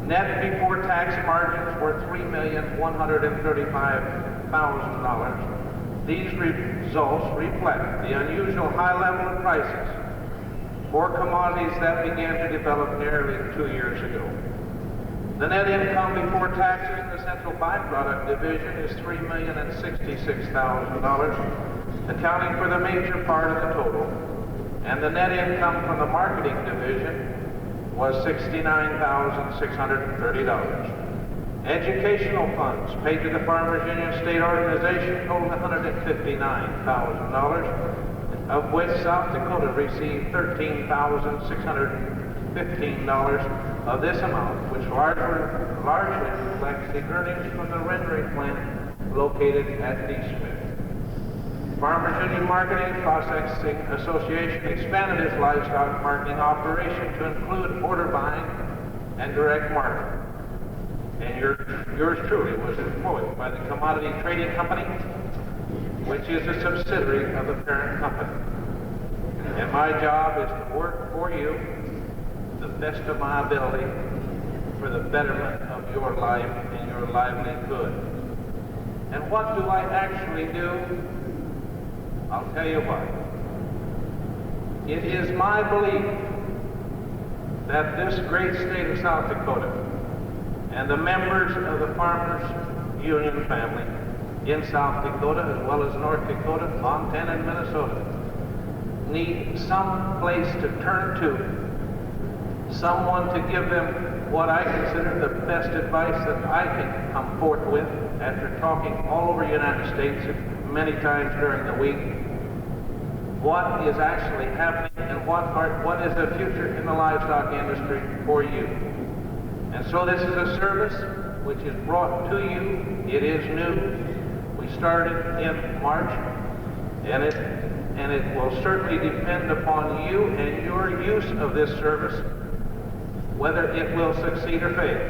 Net before tax margins were $3,135,000. These results reflect the unusual high level of prices for commodities that began to develop nearly 2 years ago. The net income before taxes in the Central Byproduct Division is $3,066,000, accounting for the major part of the total. And the net income from the Marketing Division was $69,630. Educational funds paid to the Farmers Union State Organization totaled $159,000, of which South Dakota received $13,615 of this amount, which largely reflects the earnings from the rendering plant located at Tvedt. Farmers Union Marketing and Processing Association expanded its livestock marketing operation to include order buying and direct marketing. And yours truly was employed by the Commodity Trading Company, which is a subsidiary of the parent company. And my job is to work for you the best of my ability for the betterment of your life and your livelihood. And what do I actually do? I'll tell you what. It is my belief that this great state of South Dakota and the members of the Farmers Union family in South Dakota, as well as North Dakota, Montana, and Minnesota, need some place to turn to, someone to give them what I consider the best advice that I can come forth with after talking all over the United States many times during the week. What is actually happening and what is the future in the livestock industry for you. And so this is a service which is brought to you. It is new. We started in March, and it will certainly depend upon you and your use of this service, whether it will succeed or fail.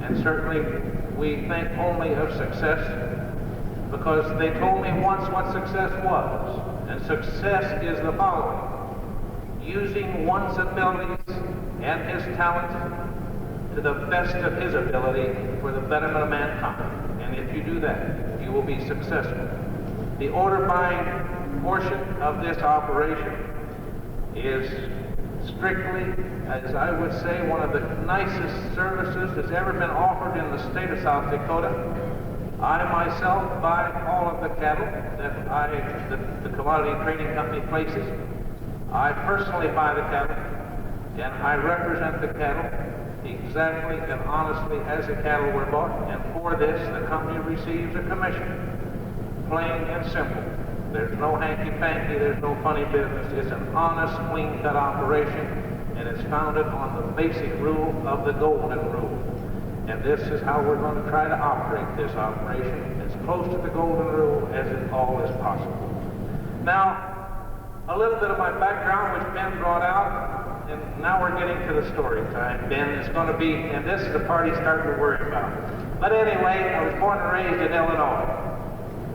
And certainly we think only of success, because they told me once what success was. And success is the following: using one's abilities and his talents to the best of his ability for the betterment of mankind. And if you do that, you will be successful. The order buying portion of this operation is strictly, as I would say, one of the nicest services that's ever been offered in the state of South Dakota. I myself buy all of the cattle that the Commodity Trading Company places. I personally buy the cattle, and I represent the cattle exactly and honestly as the cattle were bought, and for this the company receives a commission. Plain and simple. There's no hanky-panky, there's no funny business. It's an honest, clean-cut operation, and it's founded on the basic rule of the golden rule. And this is how we're going to try to operate this operation, as close to the golden rule as it all is possible. Now, a little bit of my background, which Ben brought out, and now we're getting to the story time. Ben is going to be, and this is the part he's starting to worry about. But anyway, I was born and raised in Illinois,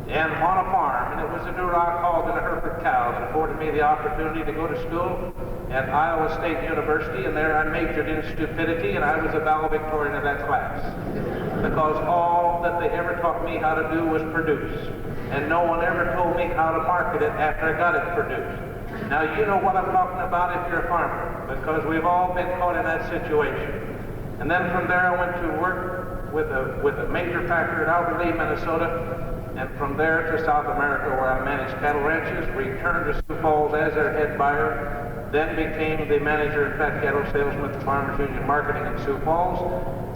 and on a farm. was a Duroc hog and a Hereford cow that afforded me the opportunity to go to school at Iowa State University, and there I majored in stupidity, and I was a valedictorian of that class. Because all that they ever taught me how to do was produce. And no one ever told me how to market it after I got it produced. Now you know what I'm talking about if you're a farmer, because we've all been caught in that situation. And then from there I went to work with a major factory at Alberley, Minnesota, and from there to South America, where I managed cattle ranches, returned to Sioux Falls as their head buyer, then became the manager and fat cattle salesman at the Farmers Union Marketing in Sioux Falls,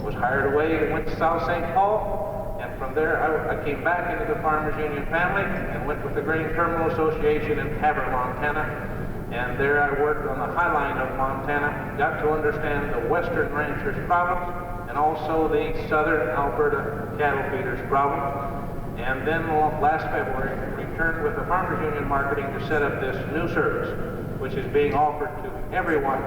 was hired away and went to South St. Paul, and from there I came back into the Farmers Union family and went with the Grain Terminal Association in Havre, Montana, and there I worked on the High Line of Montana, got to understand the Western ranchers' problems and also the Southern Alberta cattle feeders' problems. And then last February, returned with the Farmers Union Marketing to set up this new service, which is being offered to everyone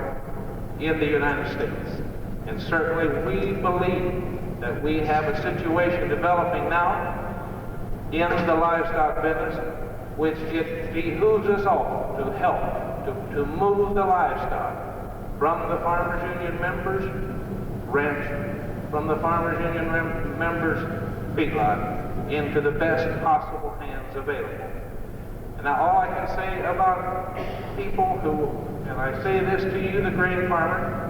in the United States. And certainly we believe that we have a situation developing now in the livestock business, which it behooves us all to help, to move the livestock from the Farmers Union members' ranch, from the Farmers Union members' feedlot, into the best possible hands available. And now all I can say about people who, and I say this to you, the grain farmer,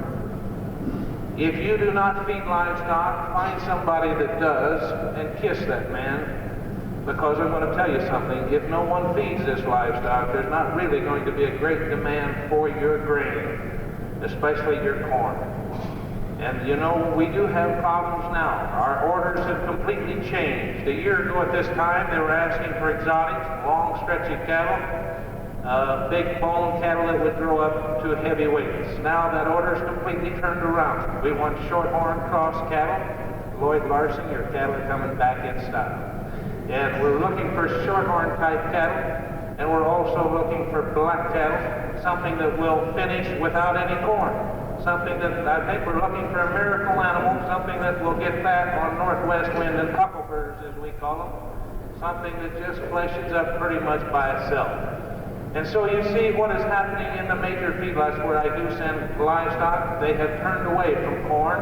if you do not feed livestock, find somebody that does and kiss that man, because I'm going to tell you something, if no one feeds this livestock, there's not really going to be a great demand for your grain, especially your corn. And you know, we do have problems now. Our orders have completely changed. A year ago at this time, they were asking for exotics, long, stretchy cattle, big bone cattle that would grow up to heavy weights. Now that order's completely turned around. We want shorthorn cross cattle. Lloyd Larson, your cattle are coming back in style. And we're looking for shorthorn type cattle, and we're also looking for black cattle, something that will finish without any corn. Something that I think we're looking for a miracle animal, something that will get fat on northwest wind and huckleberries, as we call them, something that just fleshes up pretty much by itself. And so you see what is happening in the major feedlots where I do send livestock. They have turned away from corn.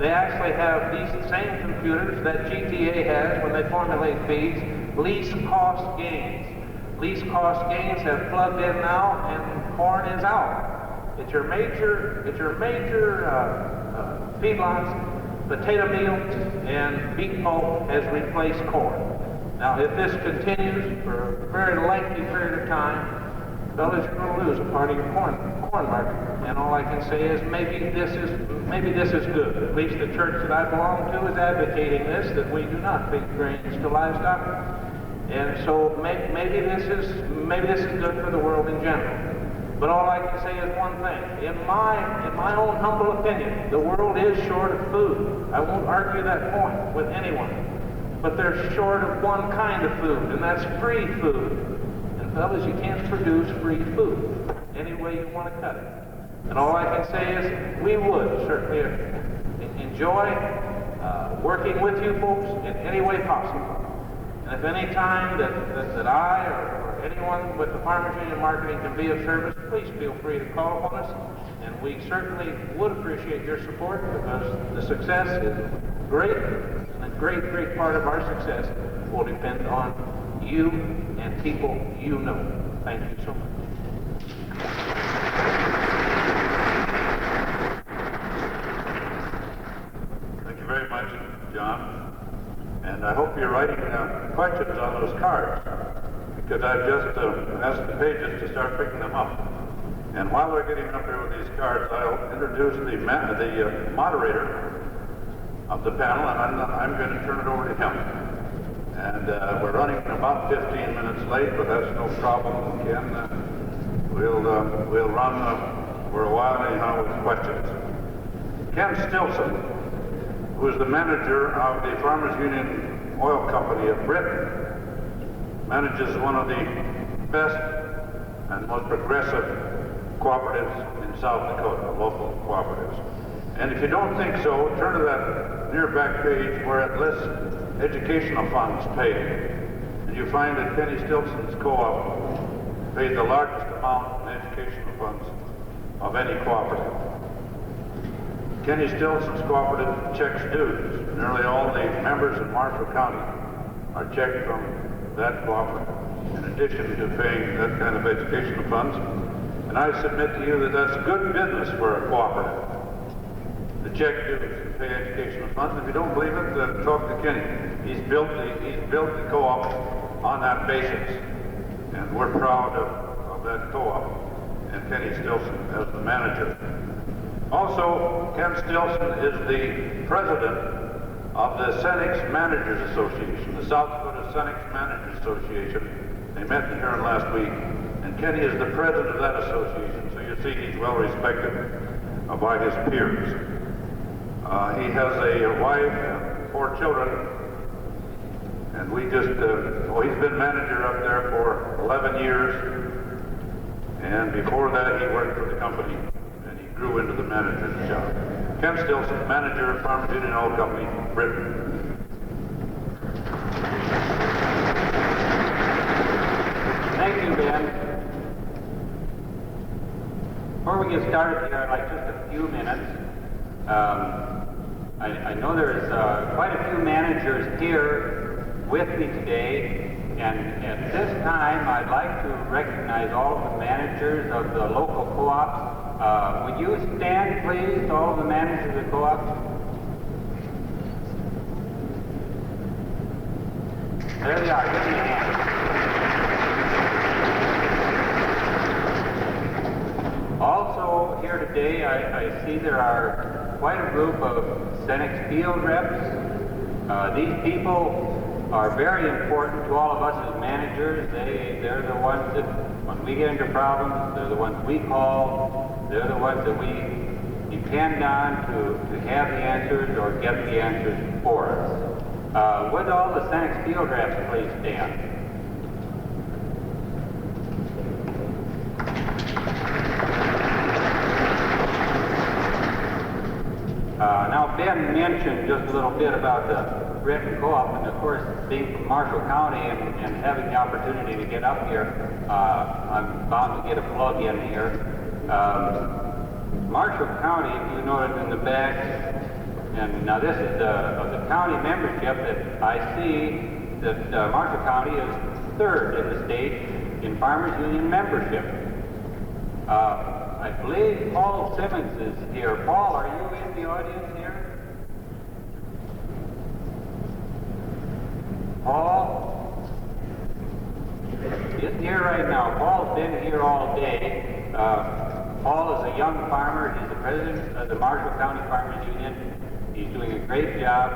They actually have these same computers that GTA has when they formulate feeds, least cost gains. Least cost gains have plugged in now, and corn is out. It's your major feedlots, potato meal and beet pulp has replaced corn. Now, if this continues for a very lengthy period of time, fellas, you're going to lose a part of your corn market. And all I can say is maybe this is good. At least the church that I belong to is advocating this, that we do not feed grains to livestock. And so maybe this is good for the world in general. But all I can say is one thing. In my own humble opinion, the world is short of food. I won't argue that point with anyone. But they're short of one kind of food, and that's free food. And fellas, you can't produce free food any way you want to cut it. And all I can say is we would certainly enjoy working with you folks in any way possible. And if any time that I or anyone with the Farmers Union Marketing can be of service, please feel free to call upon us. And we certainly would appreciate your support, because the success is great, and a great, great part of our success will depend on you and people you know. Thank you so much. Thank you very much, John. And I hope you're writing questions on those cards, because I've just asked the pages to start picking them up. And while they're getting up here with these cards, I'll introduce the moderator of the panel, and I'm going to turn it over to him. And we're running about 15 minutes late, but that's no problem. Ken, we'll run for a while anyhow with questions. Ken Stilson, who is the manager of the Farmers Union Oil Company of Britain, manages one of the best and most progressive cooperatives in South Dakota, local cooperatives. And if you don't think so, turn to that near back page where it lists educational funds paid. And you find that Kenny Stilson's co-op paid the largest amount in educational funds of any cooperative. Kenny Stilson's cooperative checks dues. Nearly all the members in Marshall County are checked from that cooperative, in addition to paying that kind of educational funds. And I submit to you that that's good business for a cooperative, to check dues and pay educational funds. If you don't believe it, talk to Kenny. He's built the co-op on that basis, and we're proud of that co-op and Kenny Stilson as the manager. Also, Ken Stilson is the president of the Cenex Managers Association, the South Dakota Cenex Managers Association. They met here last week, and Kenny is the president of that association, so you see he's well respected by his peers. He has a wife and 4 children, and we just, he's been manager up there for 11 years, and before that he worked for the company, and he grew into the manager's job. Ken Stilson, manager of Farmers Union Oil Company, Britain. Thank you, Ben. Before we get started here, I'd like just a few minutes. I know there's quite a few managers here with me today, and at this time I'd like to recognize all of the managers of the local co-ops. Would you stand, please, all of the managers of the co-ops? There they are. Give me a hand. Also here today, I see there are quite a group of Cenex field reps. These people are very important to all of us as managers. They're the ones that, when we get into problems, they're the ones we call. They're the ones that we depend on to have the answers or get the answers for us. Would all the Cenex field reps please stand? Now Ben mentioned just a little bit about the Britain Co-op, and of course being from Marshall County and having the opportunity to get up here, I'm bound to get a plug in here. Marshall County, if you noted in the back, and now this is of the county membership, that I see that Marshall County is 3rd in the state in Farmers Union membership. I believe Paul Simmons is here. Paul, are you in the audience here? Paul isn't here right now. Paul's been here all day. Paul is a young farmer. He's the president of the Marshall County Farmers Union. He's doing a great job.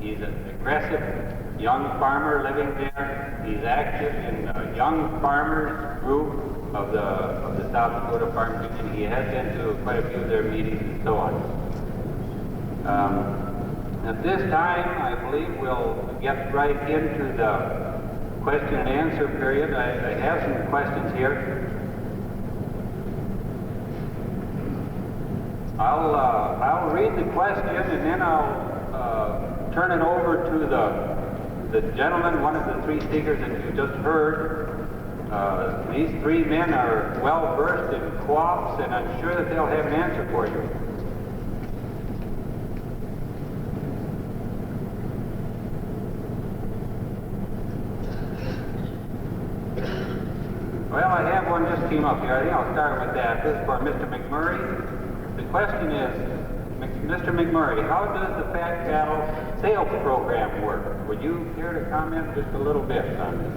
He's an aggressive young farmer living there. He's active in the young farmers group of the South Dakota Farmers Union. He has been to quite a few of their meetings and so on. At this time, I believe we'll get right into the question and answer period. I have some questions here. I'll read the question, and then I'll turn it over to the gentleman, one of the 3 speakers that you just heard. These 3 men are well versed in co-ops, and I'm sure that they'll have an answer for you. Well, I have one just came up here. I think I'll start with that. This is for Mr. McMurray. The question is, Mr. McMurray, how does the fat cattle sales program work? Would you care to comment just a little bit on this?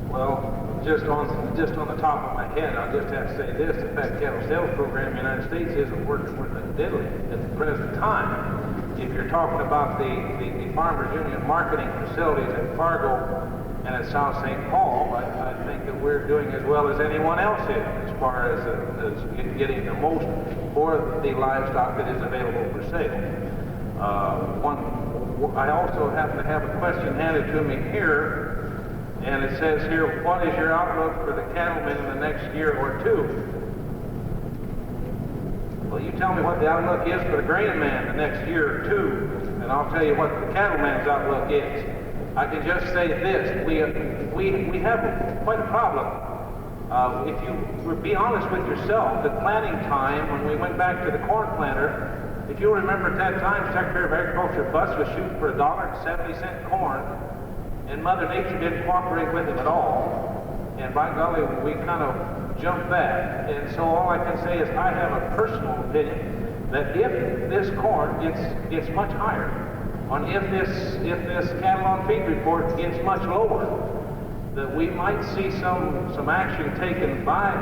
Well, just on the top of my head, I'll just have to say this: the fat cattle sales program in the United States isn't working worth a diddly at the present time. If you're talking about the Farmers Union marketing facilities at Fargo and at South St. Paul, I think that we're doing as well as anyone else is as far as getting the most for the livestock that is available for sale. I also happen to have a question handed to me here, and it says here, what is your outlook for the cattlemen in the next year or two? Well, you tell me what the outlook is for the grain man the next year or two, and I'll tell you what the cattleman's outlook is. I can just say this, we have quite a problem. If you be honest with yourself, the planting time, when we went back to the corn planter, if you remember at that time, Secretary of Agriculture Bus was shooting for $1.70 corn, and Mother Nature didn't cooperate with him at all. And by golly, we kind of jumped that. And so all I can say is I have a personal opinion that if this corn gets much higher, if this cattle on feed report gets much lower, that we might see some action taken by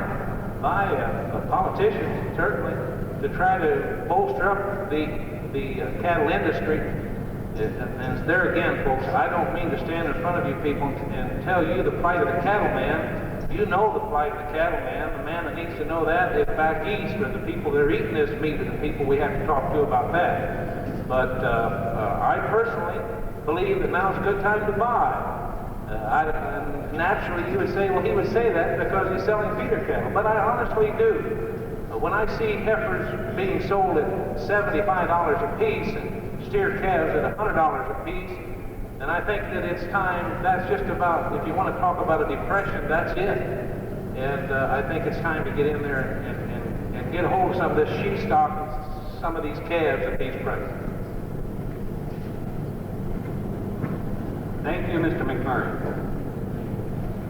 politicians, certainly, to try to bolster up the cattle industry. And there again, folks, I don't mean to stand in front of you people and tell you the plight of the cattleman. You know the plight of the cattleman. The man that needs to know that is back east, or the people that are eating this meat are the people we have to talk to about that. But I personally believe that now's a good time to buy. And naturally, you would say, well, he would say that because he's selling feeder cattle. But I honestly do. When I see heifers being sold at $75 a piece and steer calves at $100 a piece, and I think that it's time, that's just about, if you want to talk about a depression, that's it. And I think it's time to get in there and get a hold of some of this sheep stock and some of these calves at these prices. Thank you, Mr. McMurray.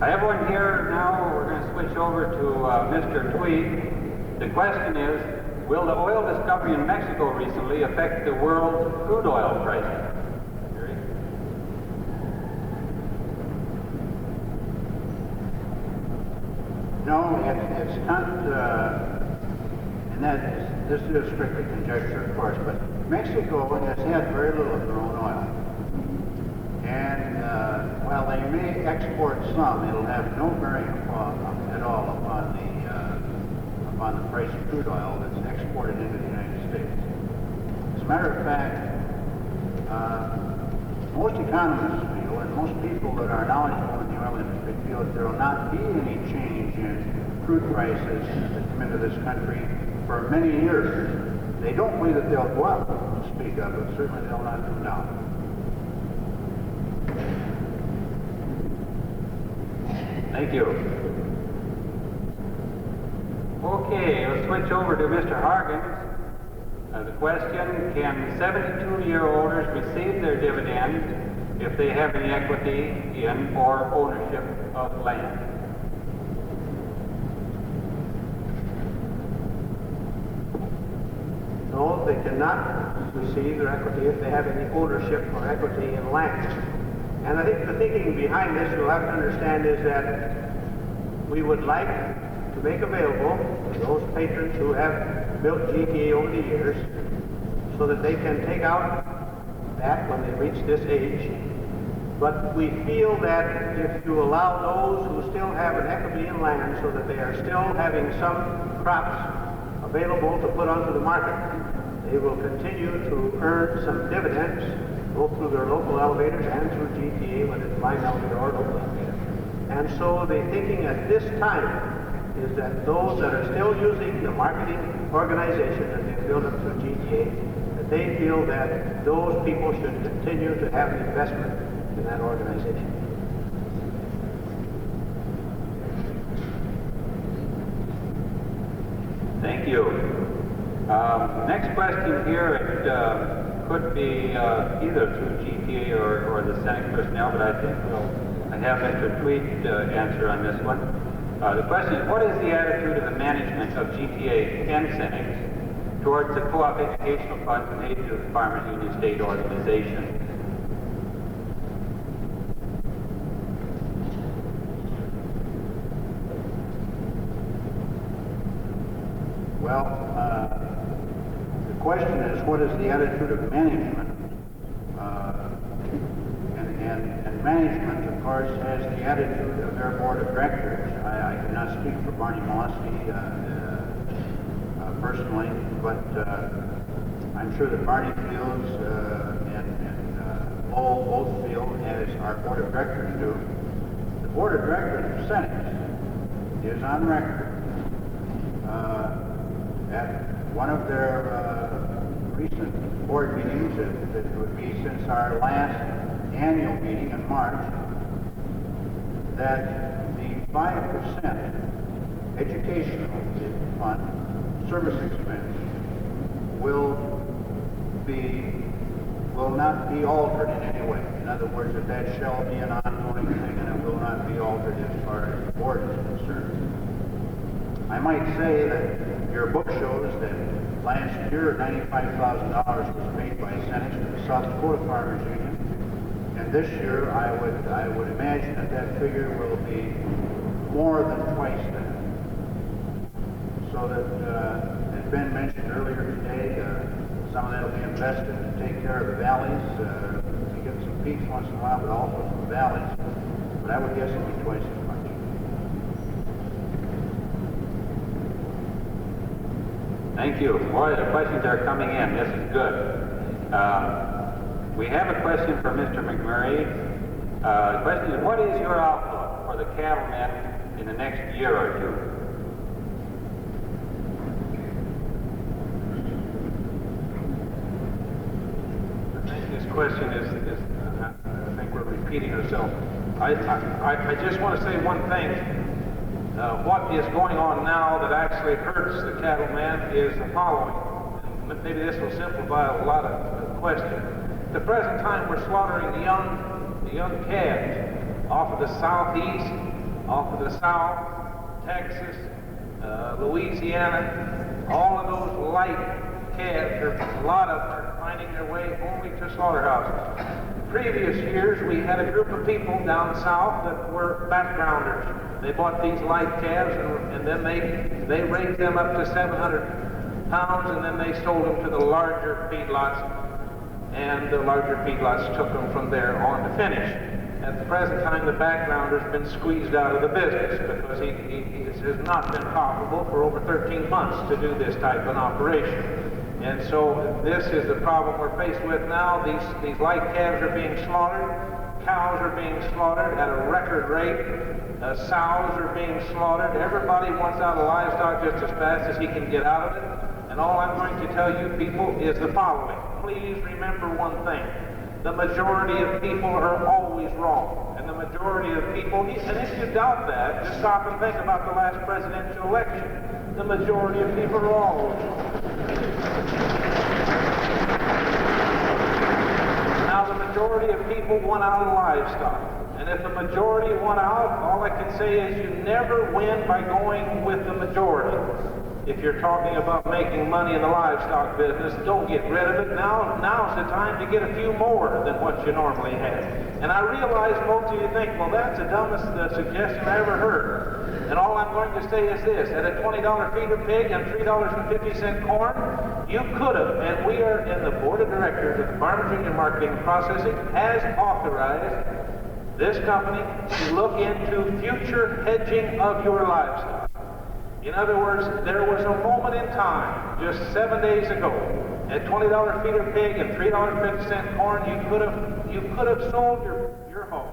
I have one here now. We're going to switch over to Mr. Tvedt. The question is, will the oil discovery in Mexico recently affect the world crude oil prices? No, it's not, and this is strictly conjecture, of course, but Mexico has had very little of their own oil. And while they may export some, it'll have no bearing at all upon the price of crude oil that's exported into the United States. As a matter of fact, most economists feel, and most people that are knowledgeable in the oil industry feel that there will not be any change in crude prices that come into this country for many years. They don't believe that they'll go up to speak of, but certainly they'll not come down. Thank you. Okay, let's switch over to Mr. Hargens. The question, can 72-year-olders receive their dividends if they have any equity in or ownership of land? No, they cannot receive their equity if they have any ownership or equity in land. And I think the thinking behind this, you'll have to understand, is that we would like to make available to those patrons who have built GTA over the years so that they can take out that when they reach this age. But we feel that if you allow those who still have an equity in land so that they are still having some crops available to put onto the market, they will continue to earn some dividends both through their local elevators and through GTA when it's line elevator or local elevator. And so the thinking at this time is that those that are still using the marketing organization that they built up through GTA, that they feel that those people should continue to have an investment in that organization. Thank you. Next question here, it could be either through GTA or the Cenex personnel, but I think I have Mr. Tvedt answer on this one. The question is, what is the attitude of the management of GTA and Cenex towards the co-op educational funds made to the Farmers Union state organization? Well, the question is, what is the attitude of management? And management, of course, has the attitude of their board of directors. I cannot speak for Barney Molesky personally, but I'm sure that Barney feels and Lowell both feel as our board of directors do. The board of directors of Cenex is on record one of their recent board meetings, it would be since our last annual meeting in March, that the 5% educational fund service expense will not be altered in any way. In other words, that shall be an ongoing thing and it will not be altered as far as the board is concerned. I might say that your book shows that last year $95,000 was paid by Cenex to the South Dakota Farmers Union, and this year I would imagine that figure will be more than twice that. So that, as Ben mentioned earlier today, some of that will be invested to take care of the valleys. We get some peaks once in a while, but also some valleys. But I would guess it'll be twice as much. Thank you. Boy, the questions are coming in. This is good. We have a question from Mr. McMurray. The question is, what is your outlook for the cattlemen in the next year or two? Question is I think we're repeating ourselves. I just want to say one thing. What is going on now that actually hurts the cattleman is the following. Maybe this will simplify a lot of questions. At the present time, we're slaughtering the young calves off of the southeast, off of the south, Texas, Louisiana, all of those light calves, a lot of them are finding their way only to slaughterhouses. Previous years, we had a group of people down south that were backgrounders. They bought these light calves and then they raised them up to 700 pounds and then they sold them to the larger feedlots, and the larger feedlots took them from there on to finish. At the present time, the backgrounder's been squeezed out of the business because he has not been profitable for over 13 months to do this type of an operation. And so this is the problem we're faced with now. These light calves are being slaughtered. Cows are being slaughtered at a record rate. Sows are being slaughtered. Everybody wants out of livestock just as fast as he can get out of it. And all I'm going to tell you people is the following. Please remember one thing. The majority of people are always wrong. And the majority of people, and if you doubt that, just stop and think about the last presidential election. The majority of people are always wrong. Now, the majority of people want out of livestock. And if the majority want out, all I can say is you never win by going with the majority. If you're talking about making money in the livestock business, don't get rid of it. Now's the time to get a few more than what you normally have. And I realize most of you think, well, that's the dumbest suggestion I ever heard. And all I'm going to say is this. At a $20 feeder pig and $3.50 corn, you could have, and we are in the board of directors of the Farmers Union Marketing and Processing, has authorized this company to look into future hedging of your livestock. In other words, there was a moment in time, just 7 days ago, at $20 feeder pig and $3.50 corn, you could have sold your home.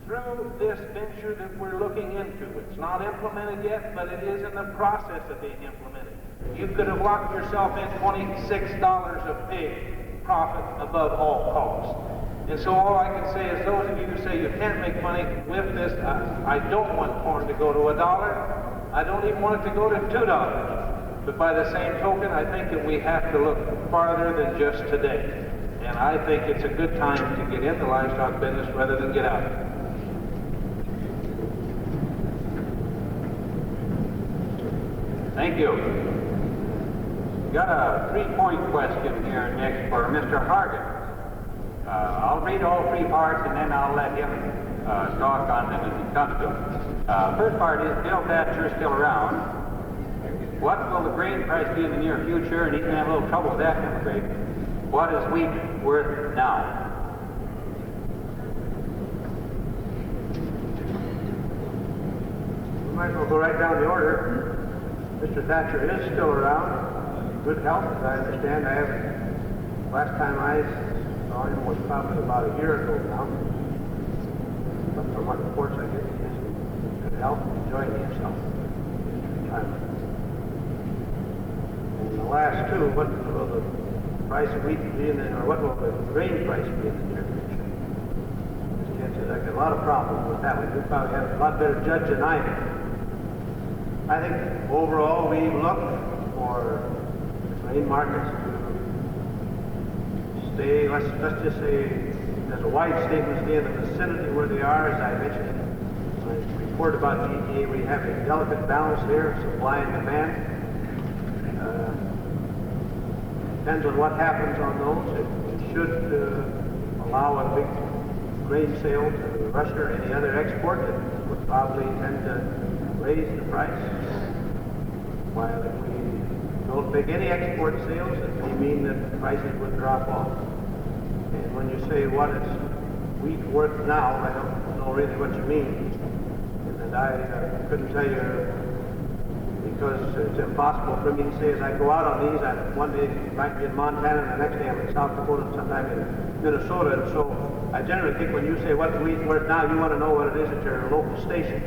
Through this venture that we're looking into, it's not implemented yet, but it is in the process of being implemented. You could have locked yourself in $26 a pig profit above all costs. And so all I can say is those of you who say you can't make money with this, I don't want corn to go to $1. I don't even want it to go to $2. But by the same token, I think that we have to look farther than just today. And I think it's a good time to get in the livestock business rather than get out of it. Thank you. Got a 3-point question here next for Mr. Hargens. I'll read all 3 parts and then I'll let him talk on them as he comes to them. First part is, Bill Thatcher is still around. What will the grain price be in the near future? And he's going to have a little trouble with that, I'm afraid. What is wheat worth now? We might as well go right down the order. Mr. Thatcher is still around, good health, as I understand. Last time I saw him was probably about a year ago now. But from what reports I get, he is in good health, enjoying himself. And the last two, what will the price of wheat be in the, or what will the grain price be in the near future? This kid said I got a lot of problems with that one. You probably have a lot better judge than I do. I think overall we look for the grain markets to stay, let's just say, there's a wide statement, stay in the vicinity where they are, as I mentioned in my report about GTA. We have a delicate balance here, supply and demand. Depends on what happens on those. It should allow a big grain sale to Russia or any other export. It would probably tend to raise the price. While if we don't make any export sales, it may mean that prices would drop off. And when you say what is wheat worth now, I don't know really what you mean. And I couldn't tell you, because it's impossible for me to say as I go out on these. One day might be in Montana, and the next day I'm in South Dakota, and sometime in Minnesota. And so I generally think when you say what's wheat worth now, you want to know what it is at your local station.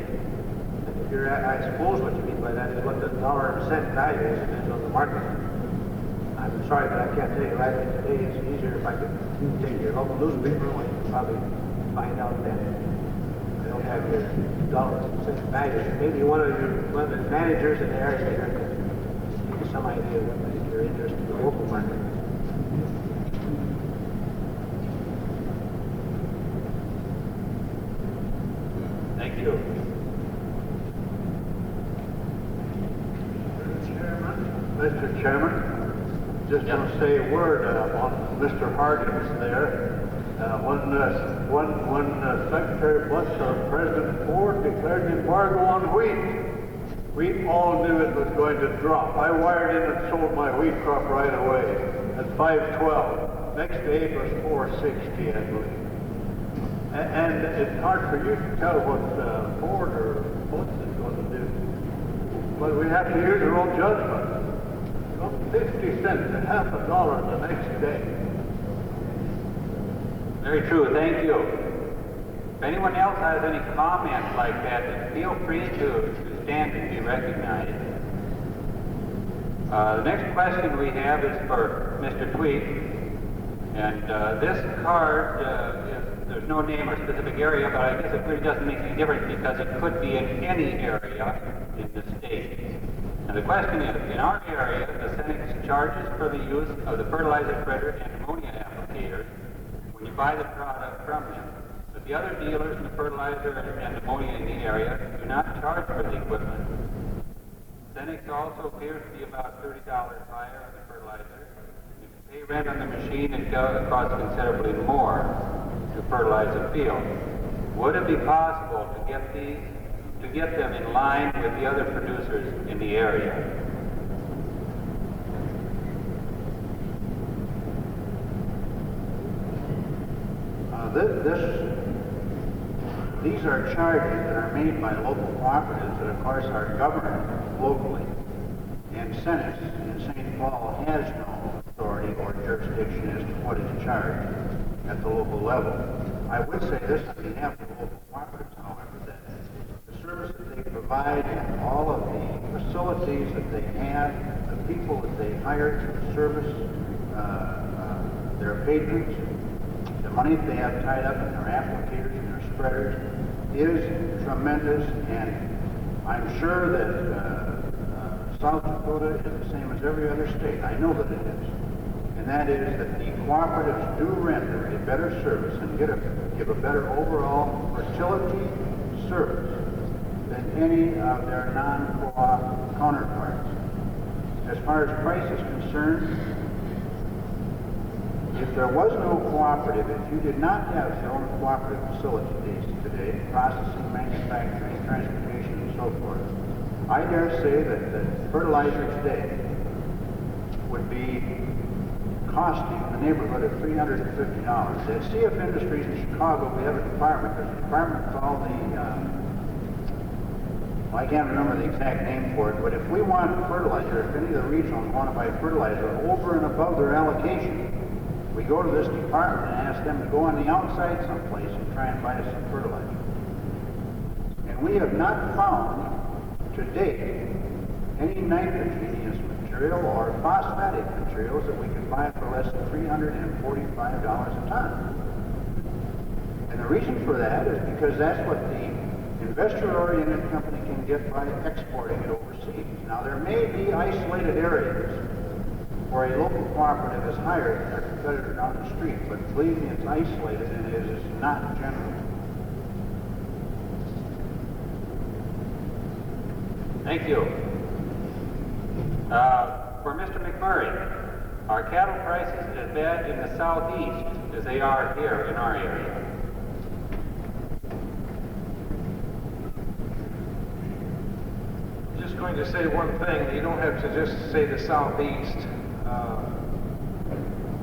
I suppose what you mean by that is what the dollar and cent value is on the market. I'm sorry, but I can't tell you right away today. It's easier if I could take your local newspaper, and you can probably find out then. I don't have your dollar and cent value. Maybe one of the managers in the area here can give you some idea of what you're interested in the local market. Thank you. Mr. Chairman, just want to say a word on Mr. Hargens there. When Secretary Bush or President Ford declared an embargo on wheat, we all knew it was going to drop. I wired in and sold my wheat crop right away at $5.12. Next day it was $4.60, I believe. And it's hard for you to tell what Ford or Bush is going to do. But we have to use our own judgment. 50 cents and half a dollar the next day. Very true. Thank you. If anyone else has any comments like that, then feel free to stand and be recognized. The next question we have is for Mr. Tvedt. And this card, there's no name or specific area, but I guess it really doesn't make any difference because it could be in any area in the state. And the question is, in our area, the Cenex charges for the use of the fertilizer spreader and ammonia applicators when you buy the product from them. But the other dealers in the fertilizer and ammonia in the area do not charge for the equipment. Cenex also appears to be about $30 higher on the fertilizer. If you pay rent on the machine, it costs considerably more to fertilize the field. Would it be possible to get them in line with the other producers in the area? These are charges that are made by local cooperatives that, of course, are governed locally. And Cenex in St. Paul has no authority or jurisdiction as to what is charged at the local level. I would say this on behalf of the local cooperatives, however, that the service that they provide and all of the facilities that they have, the people that they hire to service their patrons, the money that they have tied up in their applicators and their spreaders is tremendous, and I'm sure that South Dakota is the same as every other state. I know that it is. And that is that the cooperatives do render a better service and give a better overall fertility service than any of their non-co-op counterparts. As far as price is concerned, if there was no cooperative, if you did not have your own cooperative facilities today, processing, manufacturing, transportation, and so forth, I dare say that the fertilizer today would be costing in the neighborhood of $350. At CF Industries in Chicago, we have a department. There's a department called the, I can't remember the exact name for it, but if we want fertilizer, if any of the regionals want to buy fertilizer over and above their allocation, we go to this department and ask them to go on the outside someplace and try and buy us some fertilizer. And we have not found to date any nitrogenous material or phosphatic materials that we can buy for less than $345 a ton. And the reason for that is because that's what the investor-oriented company can get by exporting it overseas. Now, there may be isolated areas where a local cooperative is higher than their competitor down the street, but believe me, it's isolated and it is not general. Thank you. For Mr. McMurray, are cattle prices as bad in the southeast as they are here in our area? Just going to say one thing. You don't have to just say the southeast.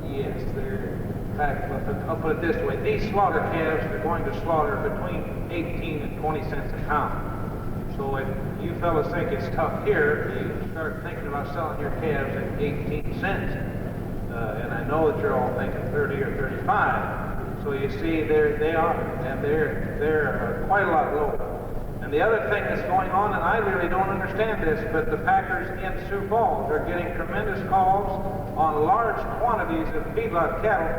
Yes, they're, in fact, I'll put it this way. These slaughter calves are going to slaughter between 18 and 20 cents a pound. So if you fellas think it's tough here, you start thinking about selling your calves at 18 cents. And I know that you're all thinking 30 or 35. So you see, they are, and they're quite a lot lower. And the other thing that's going on, and I really don't understand this, but the packers in Sioux Falls are getting tremendous calls on large quantities of feedlot cattle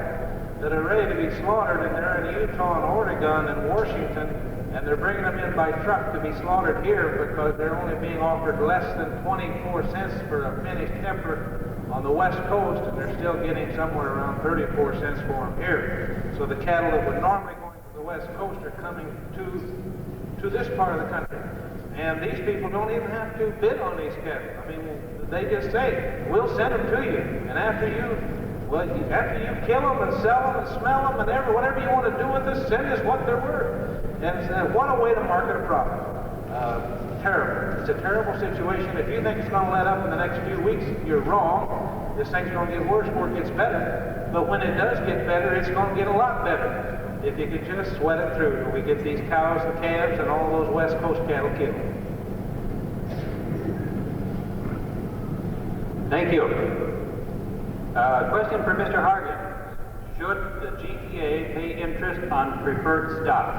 that are ready to be slaughtered, and they're in Utah and Oregon and Washington, and they're bringing them in by truck to be slaughtered here because they're only being offered less than 24 cents for a finished heifer on the West Coast, and they're still getting somewhere around 34 cents for them here. So the cattle that would normally go to the West Coast are coming to this part of the country. And these people don't even have to bid on these cattle. I mean, they just say, we'll send them to you. And after you kill them and sell them and smell them and whatever you want to do with us, send us what they're worth. And what a way to market a product. Terrible. It's a terrible situation. If you think it's going to let up in the next few weeks, you're wrong. This thing's going to get worse before it gets better. But when it does get better, it's going to get a lot better. If you could just sweat it through till we get these cows and calves and all those West Coast cattle killed. Thank you. Question for Mr. Hargens. Should the GTA pay interest on preferred stock?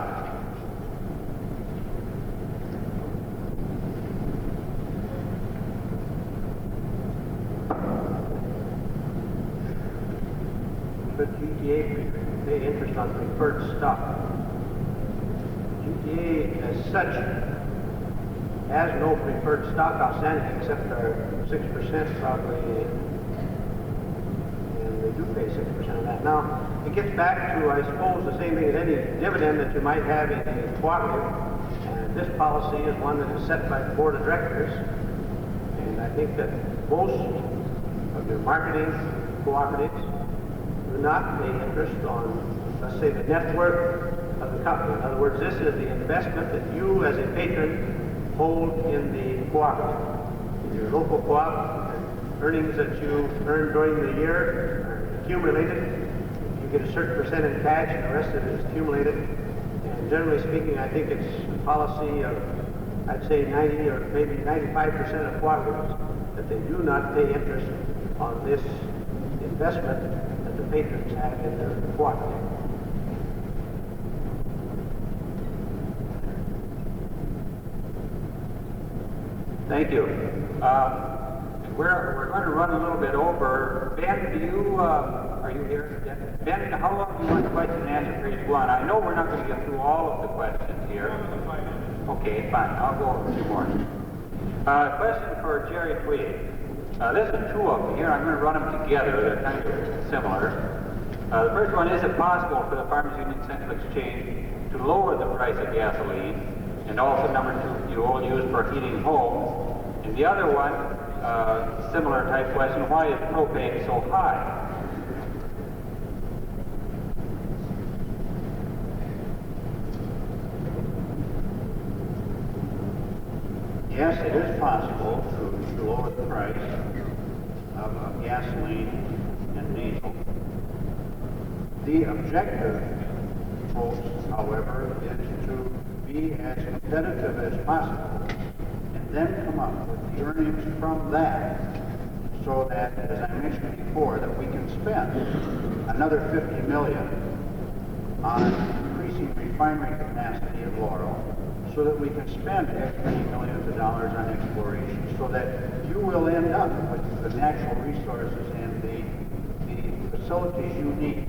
Should GTA pay interest on preferred stock? GTA as such has no preferred stock outstanding except our 6% probably, and they do pay 6% of that. Now, it gets back to, I suppose, the same thing as any dividend that you might have in a cooperative, and this policy is one that is set by the board of directors, and I think that most of your marketing cooperatives do not pay interest on, let's say, the net worth of the company. In other words, this is the investment that you as a patron hold in the cooperative. In your local co-op, earnings that you earn during the year are accumulated. You get a certain percent in cash and the rest of it is accumulated. And generally speaking, I think it's a policy of, I'd say 90 or maybe 95% of cooperatives that they do not pay interest on this investment that the patrons have in their cooperative. Thank you. We're going to run a little bit over. Ben, are you here? Ben, how long do you want the question and answer period one? I know we're not going to get through all of the questions here. Okay, fine. I'll go over a few more. Question for Jerry Tvedt. There's two of them here. I'm going to run them together. They're kind of similar. The first one, is it possible for the Farmers Union Central Exchange to lower the price of gasoline? And also number two, fuel used for heating homes. And the other one, similar type question, why is propane so high? Yes, it is possible to lower the price of gasoline and diesel. The objective, folks, however, is to be as competitive as possible and then come up with the earnings from that so that, as I mentioned before, that we can spend another $50 million on increasing refinery capacity at Laurel so that we can spend X many millions of dollars on exploration, so that you will end up with the natural resources and the facilities you need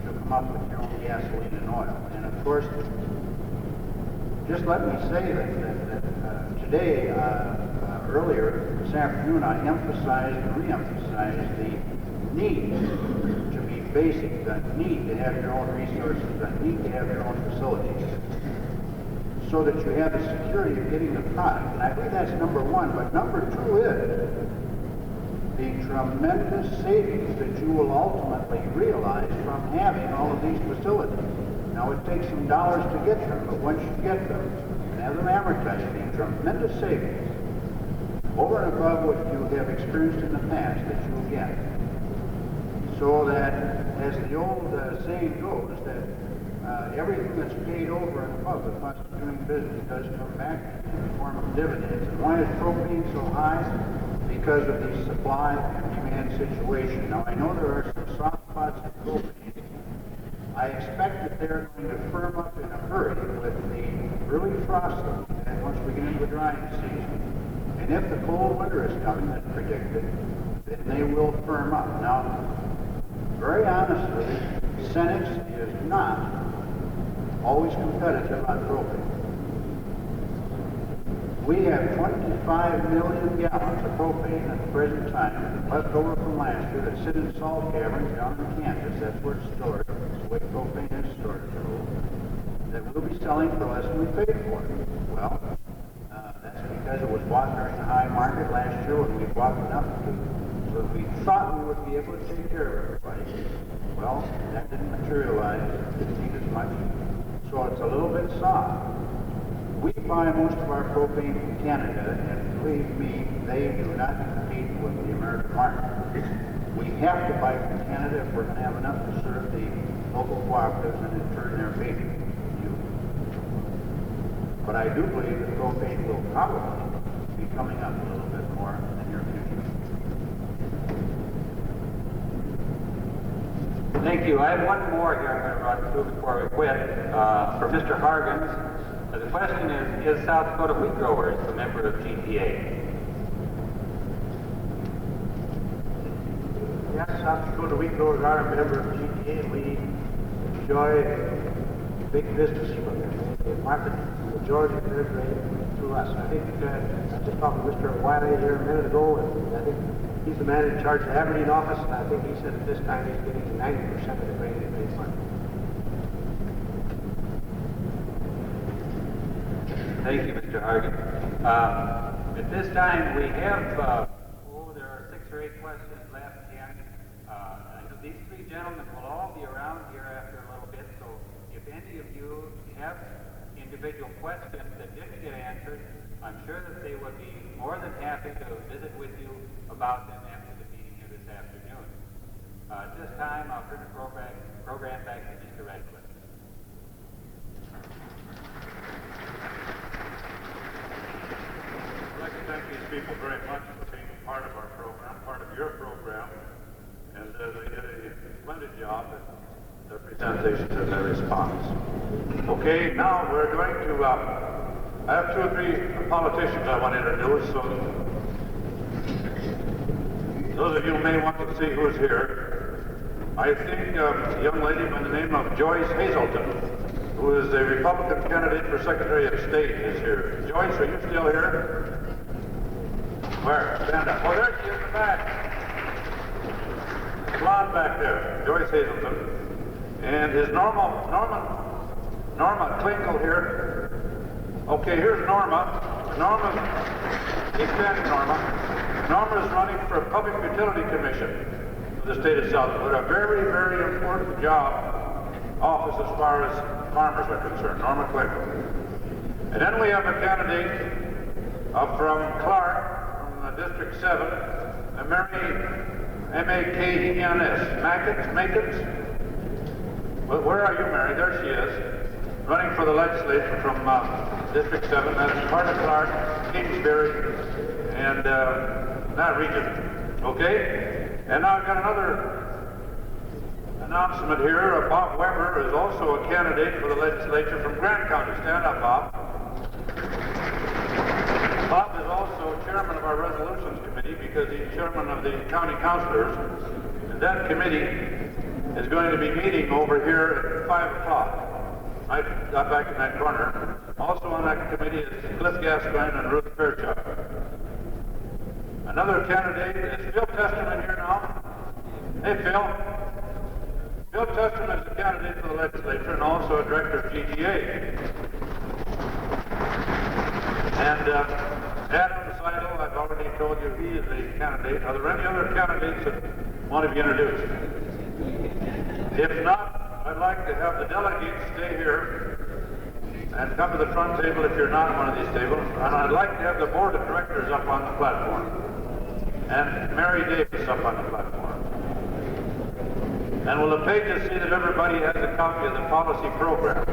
to come up with your own gasoline and oil. And of course, just let me say that today, earlier this afternoon, I emphasized and re-emphasized the need to be basic, the need to have your own resources, the need to have your own facilities, so that you have the security of getting the product. And I believe that's number one. But number two is the tremendous savings that you will ultimately realize from having all of these facilities. Now, it takes some dollars to get them, but once you get them and have them amortized, the tremendous savings over and above what you have experienced in the past that you will get. So that, as the old saying goes, that everything that's paid over and above the cost of doing business does come back in the form of dividends. And why is propane so high? Because of the supply and demand situation. Now, I know there are some soft spots in propane. I expect that they're going to firm up in a hurry with the early frost and once we get into the drying season. And if the cold winter is coming, as predicted, then they will firm up. Now, very honestly, Cenex is not always competitive on propane. We have 25 million gallons of propane at the present time, left over from last year, that sit in salt caverns down in Kansas. That's where it's stored. That's the way propane is stored. That we'll be selling for less than we paid for it. Well, that's because it was bought during the high market last year when we bought enough so that we thought we would be able to take care of everybody. Well, that didn't materialize. Didn't need as much. So it's a little bit soft. We buy most of our propane from Canada, and believe me, they do not compete with the American market. We have to buy from Canada if we're going to have enough to serve the local cooperatives and in turn their basic use. But I do believe that propane will probably be coming up a little bit more in the near future. Thank you. I have one more here I'm going to run through before we quit. For Mr. Hargens, the question is South Dakota wheat growers a member of GPA? Yes, South Dakota wheat growers are a member of GPA, and we enjoy big business from them. They market the majority of their grain through us. I think I just talked to Mr. Wiley here a minute ago, and I think he's the man in charge of the Aberdeen office, and I think he said at this time he's getting 90% of the grain that they market. Thank you, Mr. Hargens. At this time, we have, there are 6 or 8 questions left, Ken. I know these 3 gentlemen will all be around here after a little bit, so if any of you have individual questions that didn't get answered, I'm sure that they would be more than happy to visit with you about them after the meeting here this afternoon. At this time, I'll turn the program back to Mr. Radcliffe. I'd like to thank these people very much for being part of our program, part of your program, and they did a splendid job at their presentations and their response. Okay, now we're going to, I have 2 or 3 politicians I want to introduce, so those of you who may want to see who's here, I think a young lady by the name of Joyce Hazelton, who is a Republican candidate for Secretary of State, is here. Joyce, are you still here? Where? Stand up. Oh, there she is in the back. Blonde back there, Joyce Hazelton. And is Norma Klinkle here? Okay, here's Norma. Keep standing, Norma. Norma is running for a Public Utility Commission for the state of South Dakota. A very, very important office as far as farmers are concerned, Norma Klinkle. And then we have a candidate from Clark, from District 7, Mary M-A-K-E-N-S. Makins? Well, where are you, Mary? There she is, running for the legislature from District 7. That's part of Clark, Kingsbury, and that region. Okay? And now I've got another announcement here. Bob Weber is also a candidate for the legislature from Grant County. Stand up, Bob. also chairman of our resolutions committee because he's chairman of the county councilors. And that committee is going to be meeting over here at 5 o'clock. Right back in that corner. Also on that committee is Cliff Gascoigne and Ruth Fairchild. Another candidate is Phil Testerman here now. Hey, Phil. Phil Testerman is a candidate for the legislature and also a director of GTA. And Adam Seidel, I've already told you he is a candidate. Are there any other candidates that want to be introduced? If not, I'd like to have the delegates stay here and come to the front table if you're not on one of these tables. And I'd like to have the board of directors up on the platform. And Mary Davis up on the platform. And will the pages see that everybody has a copy of the policy program?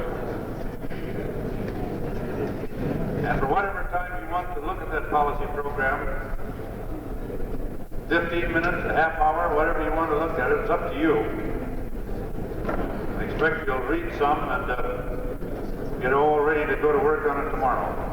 And for whatever time you want to look at that policy program, 15 minutes, a half hour, whatever you want to look at it, it's up to you. I expect you'll read some and get all ready to go to work on it tomorrow.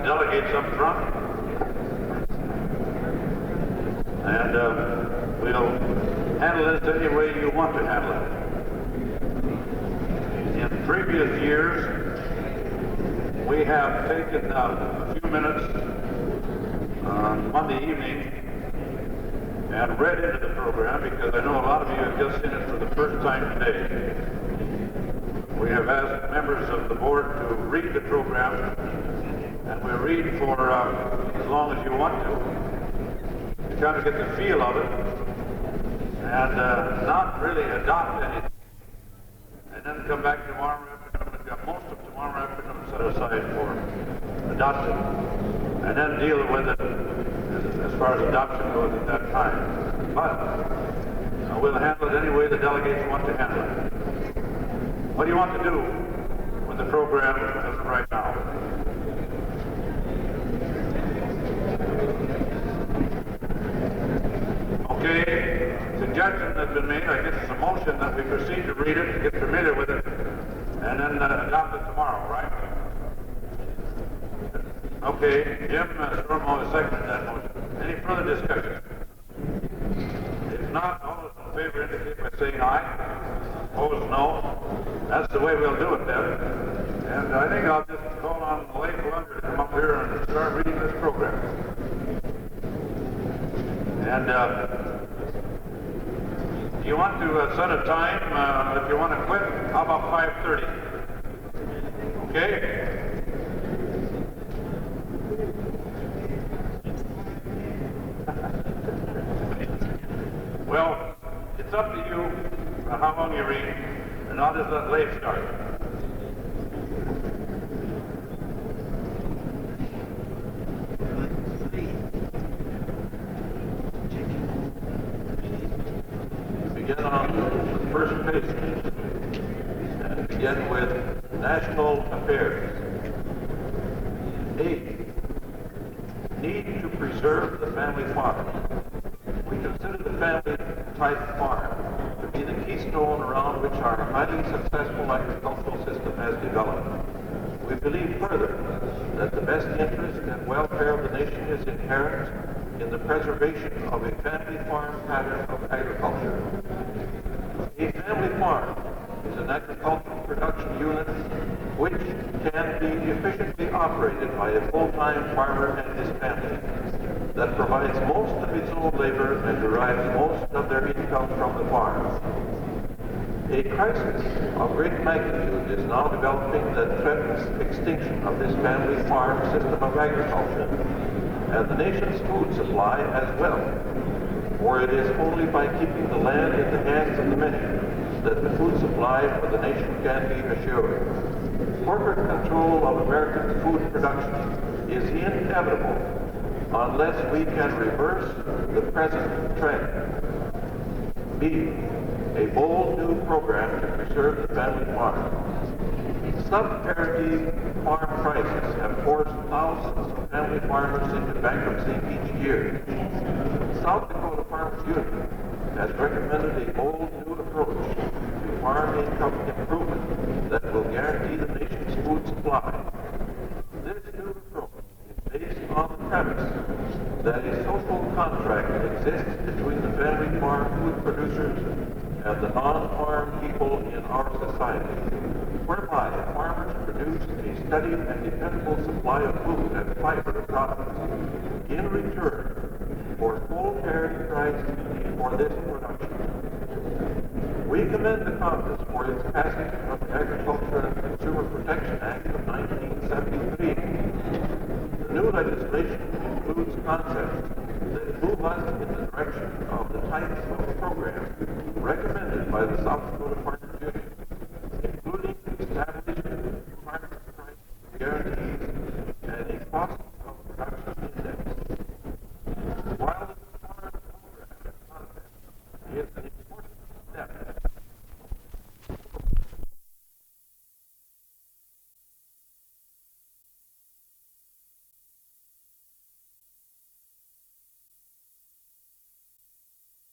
Delegates up front, and we'll handle this any way you want to handle it. In previous years, we have taken a few minutes on Monday evening and read into the program because I know a lot of you have just seen it for the first time today. We have asked members of the board to read the program. And we'll read for as long as you want to kind of get the feel of it. and not really adopt anything, and then come back tomorrow afternoon and got most of tomorrow afternoon set aside for adoption, and then deal with it as far as adoption goes at that time. But we'll handle it any way the delegates want to handle it. What do you want to do with the program as of right now? Okay, suggestion has been made. I guess it's a motion that we proceed to read it, get familiar with it, and then adopt it tomorrow, right? Okay, Jim Stormo has seconded that motion. Any further discussion? If not, all those in favor indicate by saying aye. Opposed, no. That's the way we'll do it then. And I think I'll just call on Lowell Hargens to come up here and start reading this program. And do you want to set a time? If you want to quit, how about 5:30? Okay? Well, it's up to you how long you read, and I'll just let Leif start. Begin on the first page, and begin with national affairs. 8. Need to preserve the family farm. We consider the family-type farm to be the keystone around which our highly successful agricultural system has developed. We believe further that the best interest and welfare of the nation is inherent in the preservation of a family farm pattern of agriculture. A family farm is an agricultural production unit which can be efficiently operated by a full-time farmer and his family that provides most of its own labor and derives most of their income from the farm. A crisis of great magnitude is now developing that threatens extinction of this family farm system of agriculture and the nation's food supply as well, for it is only by keeping the land in the hands of the many that the food supply for the nation can be assured. Corporate control of American food production is inevitable unless we can reverse the present trend. B. A bold new program to preserve the family farm. Sub-parity farm prices have forced thousands of family farmers into bankruptcy each year. South Dakota Farmers Union has recommended a bold new approach to farm income improvement that will guarantee the nation's food supply. This new approach is based on the premise that a social contract exists between the family farm food producers and the non-farm people in our society, whereby farmers produce a steady and dependable supply of food and fiber products in return for full parity price for this production. We commend the Congress for its passage of the Agriculture and Consumer Protection Act of 1973. The new legislation includes concepts that move us in the direction of the types of programs recommended by the South Dakota Farmers